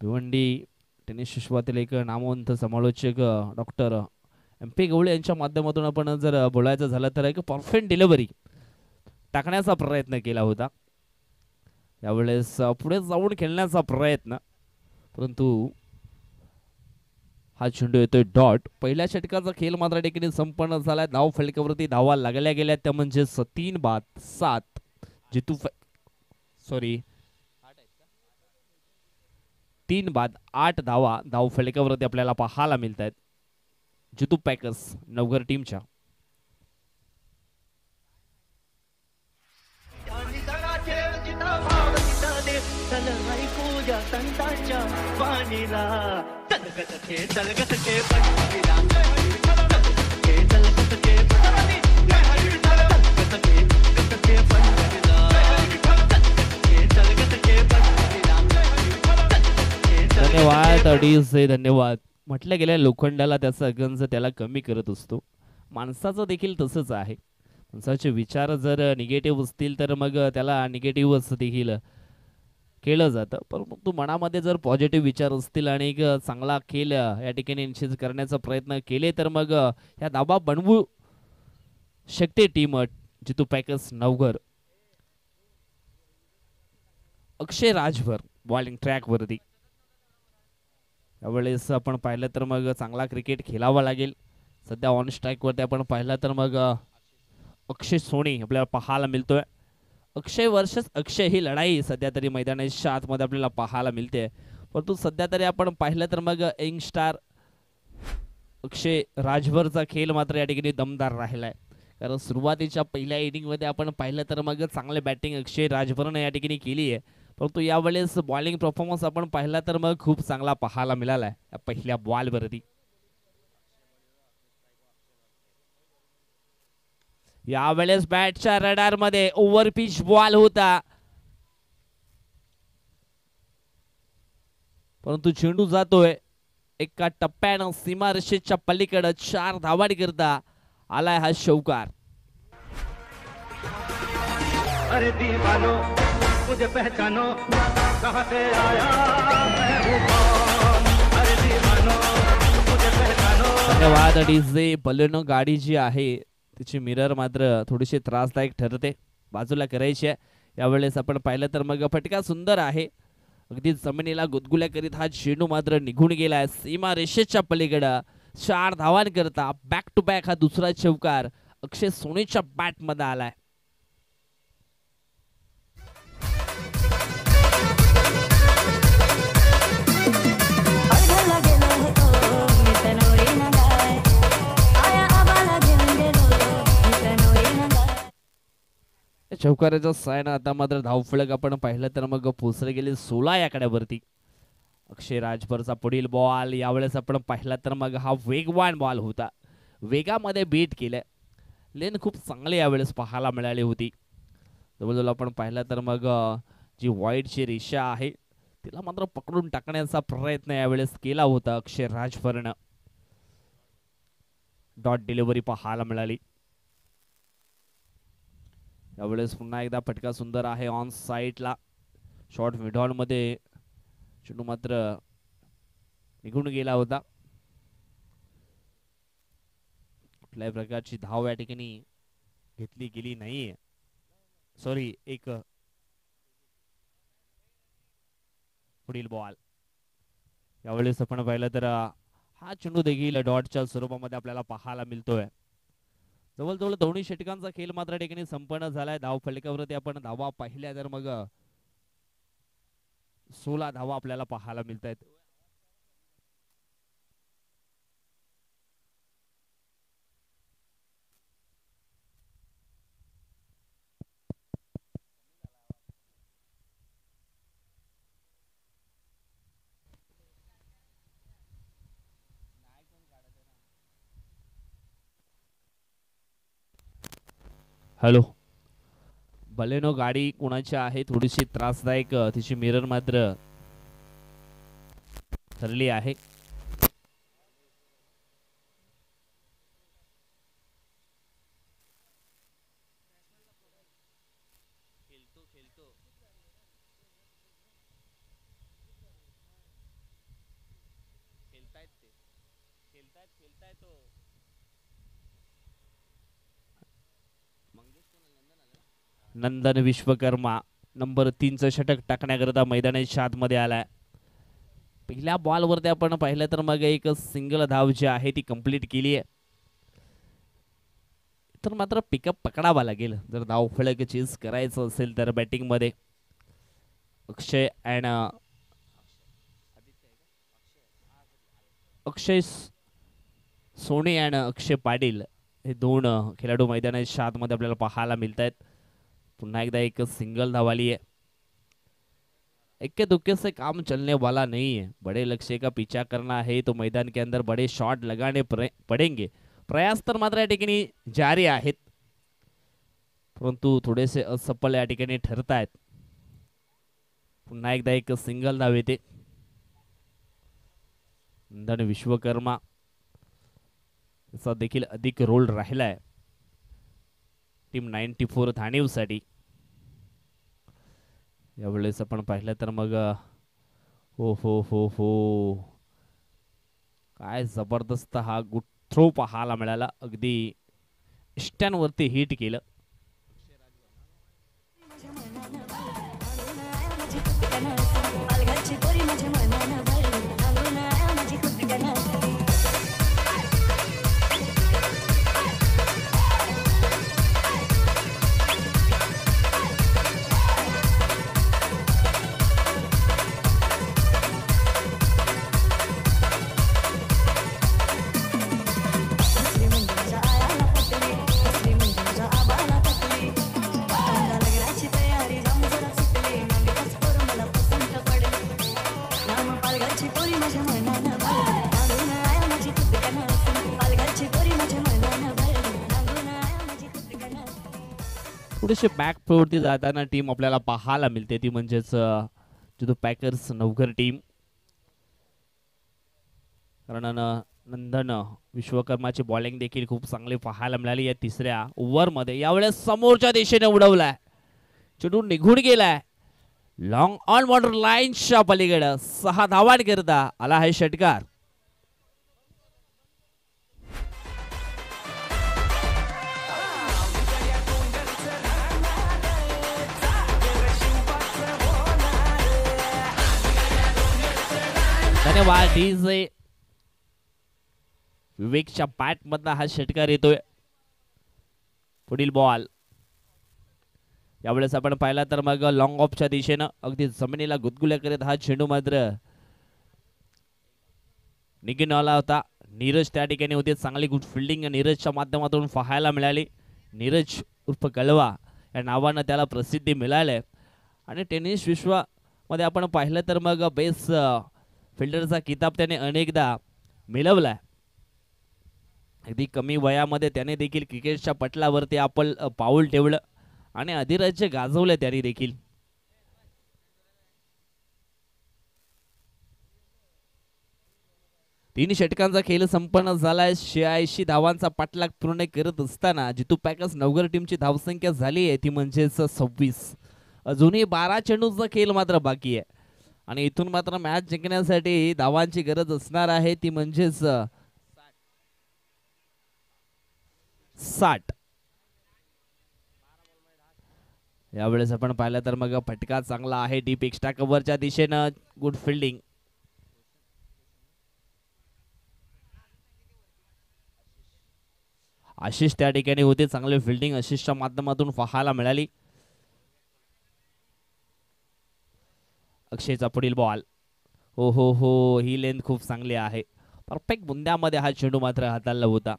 Speaker 5: भिवंडी टेनिस विश्वातील एक नामवंत समालोचक डॉक्टर MP गवळे यांच्या माध्यमातून आपण जर बोलायचं झालं तर एक परफेक्ट डिलिव्हरी टाकण्याचा प्रयत्न केला होता. यावेळेस पुढे जाऊन खेळण्याचा प्रयत्न, परंतु हा चेंडू येतोय डॉट. पहिल्या षटकाचा खेळ मात्र ठिकाणी संपन्न झालाय. धाव फलकावरती धावा लागल्या गेल्या त्या म्हणजे 3-7 जितू 3-8 धावा धाव फलकावरती आपल्याला पाहायला मिळत आहेत जितू पॅकर्स नवघर टीमच्या. धन्यवाद अडीचे, धन्यवाद. म्हटलं गेलं लोखंडाला त्याचा गंज त्याला कमी करत असतो. माणसाचं देखील तसंच आहे. माणसाचे विचार जर निगेटिव्ह असतील तर मग त्याला निगेटिव्हच देखील केलं जातं, परंतु मनामध्ये जर पॉझिटिव्ह विचार असतील आणि एक चांगला खेळ या ठिकाणी निश्चित करण्याचा प्रयत्न केले तर मग या धाबा बनवू शकते टीम जितू पॅकर्स नवघर. अक्षय राजभर बॉलिंग ट्रॅक वरती. यावेळेस आपण पाहिलं तर मग चांगला क्रिकेट खेळावा लागेल. सध्या ऑन स्ट्राईक वरती आपण पाहिलं तर मग अक्षय सोनी आपल्याला पाहायला मिळतोय. अक्षय वर्सेस अक्षय ही लढाई सध्या तरी मैदानाच्या आतमध्ये आपल्याला पाहायला मिळते. परंतु सध्या तरी आपण पाहिलं तर मग यंग स्टार अक्षय राजभरचा खेळ मात्र या ठिकाणी दमदार राहिलाय. कारण सुरुवातीच्या पहिल्या इनिंगमध्ये आपण पाहिलं तर मग चांगले बॅटिंग अक्षय राजभरने या ठिकाणी केली आहे. परंतु यावेळेस बॉलिंग परफॉर्मन्स आपण पाहिला तर मग खूप चांगला पाहायला मिळाला आहे या पहिल्या बॉलवरती. यावेळेस बॅटच्या रडार मध्ये ओव्हर पिच बॉल होता, परंतु चेंडू जातोय एका टप्प्यानं सीमारेषेच्या पलीकडे. 4 धावांकरता आलाय हा शौकार.
Speaker 7: अरे दीवानो मुझे पहचानो कहां से आया मैं हूं कौन. अरे दीवानो मुझे पहचानो.
Speaker 5: धन्यवाद. डीजे बलेनो गाडी जी आहे तिची मिरर मात्र थोडीशी त्रासदायक ठरते, बाजूला करायची आहे. यावेळेस आपण पाहिलं तर मग फटका सुंदर आहे, अगदी जमिनीला गुदगुल्या करीत हा चेंडू मात्र निघून गेलाय सीमा रेषेच्या पलीकडे. 4 धावांकरता बॅक टू बॅक हा दुसरा चौकार अक्षय सोनीच्या बॅट मध्ये आलाय. चौकाराचा साइन आता मात्र धावफलक आपण पाहिलं तर मग पोचले गेले 16 या कड्यावरती. अक्षय राजभरचा पुढील बॉल यावेळेस आपण पाहिला तर मग हा वेगवान बॉल होता, वेगामध्ये बीट केलं. लेन खूप चांगली यावेळेस पाहायला मिळाली होती. जवळजवळ आपण पाहिलं तर मग जी व्हाईटची रेषा आहे तिला मात्र पकडून टाकण्याचा प्रयत्न यावेळेस केला होता अक्षय राजभरनं. डॉट डिलिव्हरी पाहायला मिळाली. यावेळेस पुन्हा एकदा फटका सुंदर आहे ऑन साइडला. शॉर्ट मिडऑन मध्ये चेंडू मात्र निघून गेला होता. कुठल्याही प्रकारची धाव या ठिकाणी घेतली गेली नाहीये. सॉरी, एक पुढील बॉल. यावेळेस आपण पाहिलं तर हा चेंडू देखील डॉटच्या स्वरूपामध्ये आपल्याला पाहायला मिळतोय. जवळजवळ दोन्ही षटकांचा खेळ मात्र ठिकाणी संपन्न झालाय. धाव फलकावरती आपण धावा पाहिल्या तर मग 16 धावा आपल्याला पाहायला मिळत आहेत. हॅलो, बलेनो गाडी कोणाची आहे थोडीशी त्रासदायक, तिची मिरर मात्र ठरली आहे. नंदन विश्वकर्मा नंबर 3चं षटक टाकण्याकरता मैदानाच्या आतमध्ये आलाय. पहिल्या बॉलवरती आपण पाहिलं तर मग एक सिंगल धाव जी आहे ती कंप्लीट केली आहे. तर मात्र पिकअप पकडावा लागेल जर धाव फलक चेस करायचं असेल तर. बॅटिंग मध्ये अक्षय अँड अक्षय सोनी अँड अक्षय पाटील हे दोन खेळाडू मैदानाच्या आतमध्ये आपल्याला पाहायला मिळत आहेत. पुन्हा एकदा एक सिंगल धावाली है. इक्के दुक्के से काम चलने वाला नहीं है. बड़े लक्ष्य का पीछा करना है तो मैदान के अंदर बड़े शॉट लगाने पड़ेंगे. प्रयास तर मात्र या ठिकाणी जारी आहेत, परंतु थोडेसे असफल या ठिकाणी ठरत आहेत. पुन्हा एकदा एक सिंगल धाव येते. नंदन विश्वकर्मा याचा देखील अधिक रोल राहिलाय टीम 94 ठाणेसाठी. यावेळेस आपण पाहिलं तर मग हो हो हो हो काय जबरदस्त हा गुड थ्रो पाहायला मिळाला. अगदी इष्ट्यांवरती हिट केलं.
Speaker 3: पालघरची पोरी माझ्या मनानं भरली सांगून माझी खुद गणाली
Speaker 5: थोडीशी बॅक वरती जाताना टीम आपल्याला पाहायला मिळते ती म्हणजेच जिथं पॅकर्स नवघर टीम. कारण नंदन विश्वकर्माची बॉलिंग देखील खूप चांगली पाहायला मिळाली या तिसऱ्या ओव्हरमध्ये. यावेळेस समोरच्या दिशेने उडवलाय, चेंडू निघून गेलाय लॉंग ऑन बॉर्डर लाईनच्या पलीकडे. 6 धावांकरिता आला आहे षटकार. धन्यवाद डीजे. विवेकच्या बॅट मधला हा षटकार येतोय. पुढील बॉल यावेळेस आपण पाहिला तर मग लॉंग ऑफच्या दिशेनं अगदी जमिनीला गुदगुल्या करत हा चेंडू मात्र निघून आला होता. नीरज त्या ठिकाणी होते. चांगली गुड फिल्डिंग नीरजच्या माध्यमातून पाहायला मिळाली. नीरज उर्फ कलवा या नावानं त्याला प्रसिद्धी मिळाली. आणि टेनिस विश्वामध्ये आपण पाहिलं तर मग बेस्ट फिल्डरचा किताब त्याने अनेकदा मिळवलाय. अगदी कमी वयामध्ये त्याने देखील क्रिकेटच्या पटलावरती आपण पाऊल ठेवलं आणि अधिराज्य गाजवले त्याने देखील. तीन षटकांचा खेळ संपन्न झालाय. 86 धावांचा पाठलाग पूर्ण करत असताना जितू पॅकर्स नवघर टीमची धावसंख्या झाली आहे ती म्हणजेच 26. अजूनही 12 चेंडूचा खेळ मात्र बाकी आहे आणि इथून मात्र मॅच जिंकण्यासाठी धावांची गरज असणार आहे ती म्हणजेच 60. यावेळेस आपण पाहिलं तर मग फटका चांगला आहे डीप एक्स्ट्रा कव्हरच्या दिशेनं. Good fielding. आशिष त्या ठिकाणी होते. चांगले फिल्डिंग आशिषच्या माध्यमातून पाहायला मिळाली. अक्षयचा पुढील बॉल. हो हो हो, ही लेंथ खूप चांगली आहे. परफेक्ट बुंद्यामध्ये हा चेंडू मात्र हाताळला होता.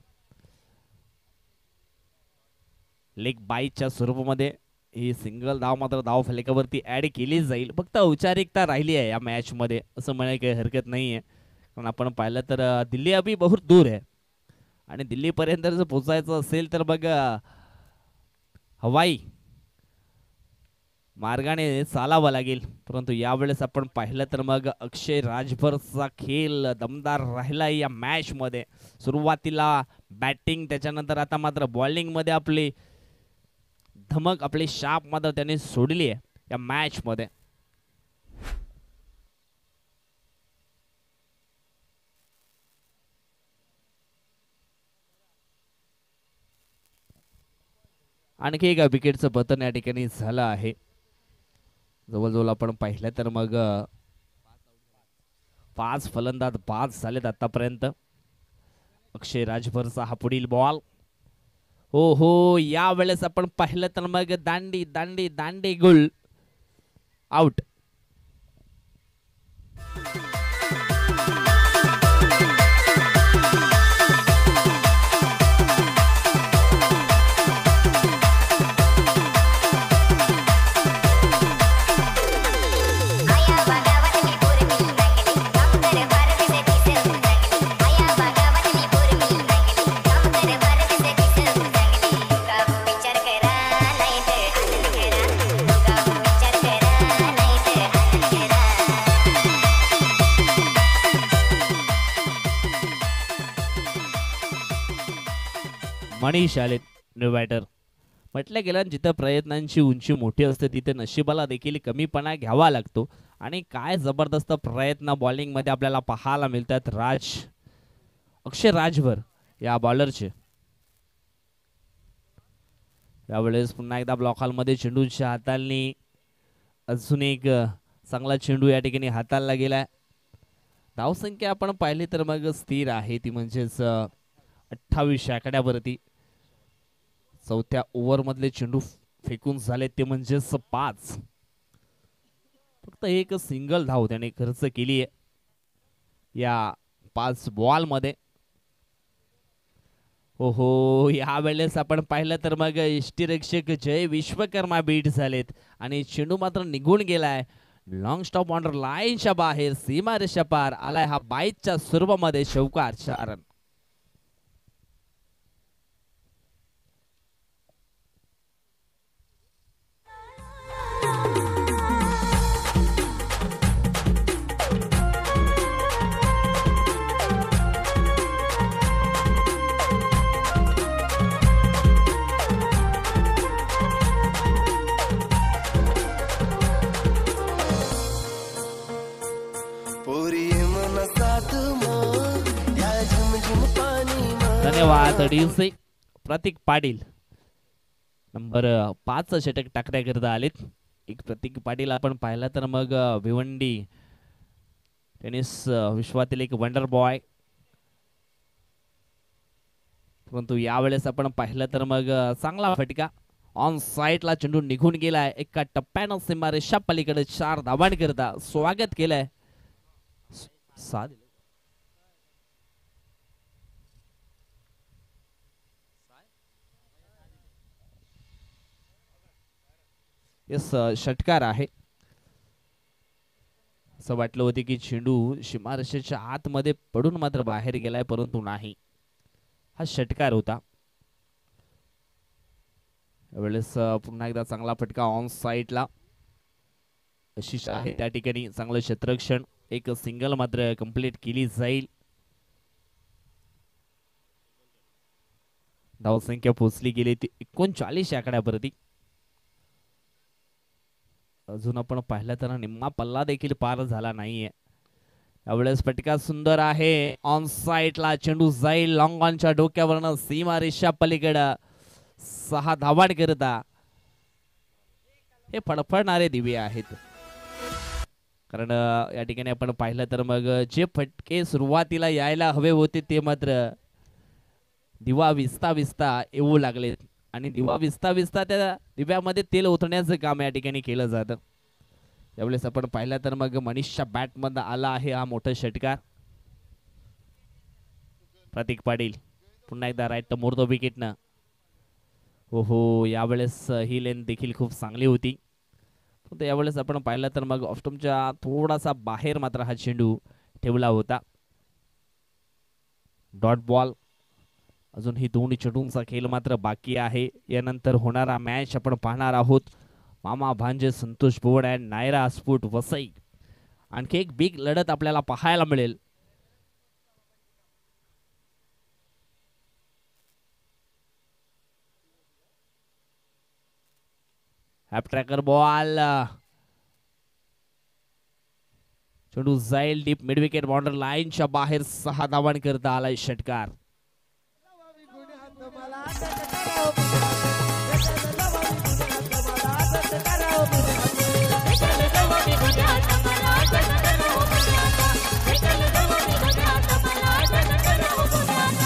Speaker 5: लेग बाईच्या स्वरूपामध्ये ही सिंगल धाव मात्र धाव फलकावरती ऍड केली जाईल. फक्त औपचारिकता राहिली आहे या मॅच मध्ये असं म्हणायला काही हरकत नाहीये. कारण आपण पाहिलं तर दिल्ली अभी बहुत दूर आहे आणि दिल्लीपर्यंत जर पोहोचायचं असेल तर मग हवाई मार्गाने चालावं लागेल. परंतु यावेळेस आपण पाहिलं तर मग अक्षय राजभरचा खेळ दमदार राहिला या मॅच मध्ये. सुरुवातीला बॅटिंग, त्याच्यानंतर आता मात्र बॉलिंग मध्ये आपली धमक, आपली शाप मात्र त्याने सोडली आहे या मॅच मध्ये. आणखी एका विकेटचं पतन या ठिकाणी झालं आहे. जवळजवळ आपण पाहिलं तर मग 5 फलंदाज बाद झालेत आतापर्यंत. अक्षय राजभरचा हा पुढील बॉल. हो हो, या वेळेस आपण पाहिलं तर मग दांडी दांडी दांडी गुल आउट. मनीष आलेत न्यू बॅटर. म्हटलं गेलं जिथं प्रयत्नांची उंची मोठी असते तिथे नशिबाला देखील कमीपणा घ्यावा लागतो. आणि काय जबरदस्त प्रयत्न बॉलिंग मध्ये आपल्याला पाहायला मिळतात अक्षय राजभर या बॉलरचे. यावेळेस पुन्हा एकदा ब्लॉक हॉल मध्ये चेंडूच्या हाताळणी. अजून एक चांगला चेंडू या ठिकाणी हाताळला गेलाय. धावसंख्या आपण पाहिली तर मग स्थिर आहे, ती म्हणजेच 28 आकड्यावरती. चौथ्या ओव्हर मधले चेंडू फेकून झाले ते म्हणजेच 5. फक्त एक सिंगल धाव त्याने खर्च केली आहे या 5 बॉल मध्ये. ओहो, या वेळेस आपण पाहिलं तर मग यष्टीरक्षक जय विश्वकर्मा बीट झालेत आणि चेंडू मात्र निघून गेलाय. लॉंग स्टॉप ऑन लाईनच्या बाहेर, सीमारेषा पार आलाय हा 22च्या स्वरूपामध्ये शौकार 4 रन. धन्यवाद डीसी प्रतीक पाटील. नंबर 5 षटक टाकण्याकरिता आलेत. एक प्रतीक पाटील आपण पाहिला तर मग भिवंडी टेनिस विश्वातील एक वंडर बॉय. परंतु यावेळेस आपण पाहिलं तर मग चांगला फटका ऑन साईडला चेंडू निघून गेलाय. एका टप्प्यानं सीमारेषा पलीकडे 4 धावांकरिता स्वागत केलंय. येस, षटकार आहे. असं वाटलं होते की चेंडू सीमारेषेच्या आतमध्ये पडून मात्र बाहेर गेलाय, परंतु नाही, हा षटकार होता. यावेळेस पुन्हा एकदा चांगला फटका ऑन साईडला. आशिष आहे त्या ठिकाणी, चांगलं क्षेत्ररक्षण. एक सिंगल मात्र कंप्लीट केली जाईल. धावसंख्या पोहोचली गेली ती 39 आकड्यावरती. अजून आपण पाहिलं तर निम्मा पल्ला देखील पार झाला नाहीये. यावेळेस फटका सुंदर आहे. ऑन साईडला चेंडू जाईल लॉंग ऑनच्या डोक्यावरनं सीमारेषा पलीकडं 6 धावांकरिता. हे फडफडणारे दिवे आहेत, कारण या ठिकाणी आपण पाहिलं तर मग जे फटके सुरुवातीला यायला हवे होते ते मात्र दिवा विस्ता विस्ता येऊ लागले आणि दिवा विस्ता विस्ता त्या दिव्यामध्ये तेल ओतण्याचं काम या ठिकाणी केलं जातं. यावेळेस आपण पाहिलं तर मग मनीषच्या बॅट मध्ये आला आहे हा मोठा षटकार. प्रतीक पाटील पुन्हा एकदा राईट मोडतो विकेटनं. ओहो, यावेळेस ही लेन देखील खूप चांगली होती. पण यावेळेस आपण पाहिलं तर मग ऑस्टमच्या थोडासा बाहेर मात्र हा चेंडू ठेवला होता. Dot ball. अजून ही दोन्ही चेंडूंचा खेळ मात्र बाकी आहे. यानंतर होणारा मॅच आपण पाहणार आहोत. मामा भांजे संतोष बोड अँड नायरा स्पोर्ट वसई. आणखी एक बिग लढत आपल्याला पाहायला मिळेल. हॅप ट्रॅकर बॉल. चेंडू जाईल डीप मिड विकेट बॉर्डर लाईनच्या बाहेर 6 धावांकरिता आलाय षटकार.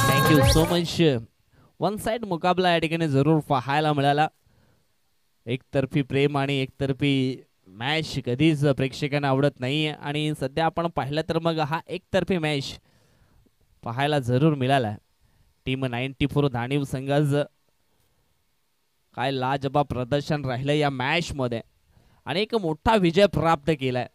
Speaker 5: Thank you so much. One side मुकाबला या ठिकाणी जरूर पाहायला मिळाला. एकतर्फी प्रेम आणि एकतर्फी मॅच कधीच प्रेक्षकांना आवडत नाही, आणि सध्या आपण पाहिलं तर मग हा एकतर्फी मॅच पाहायला जरूर मिळाला. टीम 94 धाणीव संघाचं काय लाजबाब प्रदर्शन राहिलं या मॅच मध्ये आणि एक मोठा विजय प्राप्त केलाय.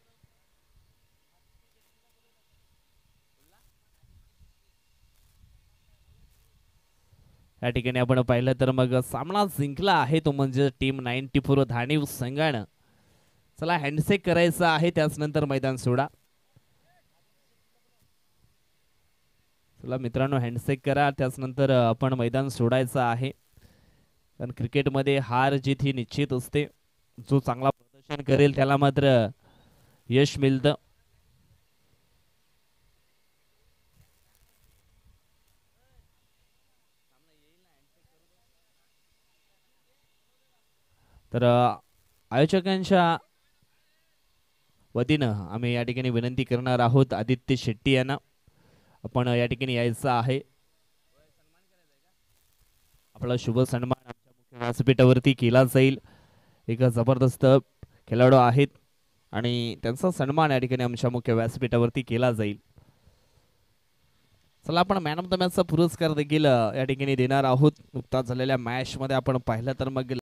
Speaker 5: या ठिकाणी आपण पाहिलं तर मग सामना जिंकला आहे तो म्हणजे टीम 94 धाणीव संघानं. चला हँडशेक करायचा आहे, त्याच नंतर मैदान सोडा. चला मित्रांनो, हँडशेक करा, त्याच नंतर आपण मैदान सोडायचं आहे. कारण क्रिकेटमध्ये हार जीत ही निश्चित असते. जो चांगला प्रदर्शन करेल त्याला मात्र यश मिळतं. तर आयोजकांच्या वतीनं आम्ही या ठिकाणी विनंती करणार आहोत आदित्य शेट्टी यांना आपण या ठिकाणी यायचं आहे. आपला शुभ सन्मान आमच्या मुख्य व्यासपीठावरती केला जाईल. एक जबरदस्त खेळाडू आहेत आणि त्यांचा सन्मान या ठिकाणी आमच्या मुख्य व्यासपीठावरती केला जाईल. चला आपण मॅन ऑफ द मॅचचा पुरस्कार देखील या ठिकाणी देणार आहोत. नुकताच झालेल्या मॅच मध्ये आपण पाहिलं तर मग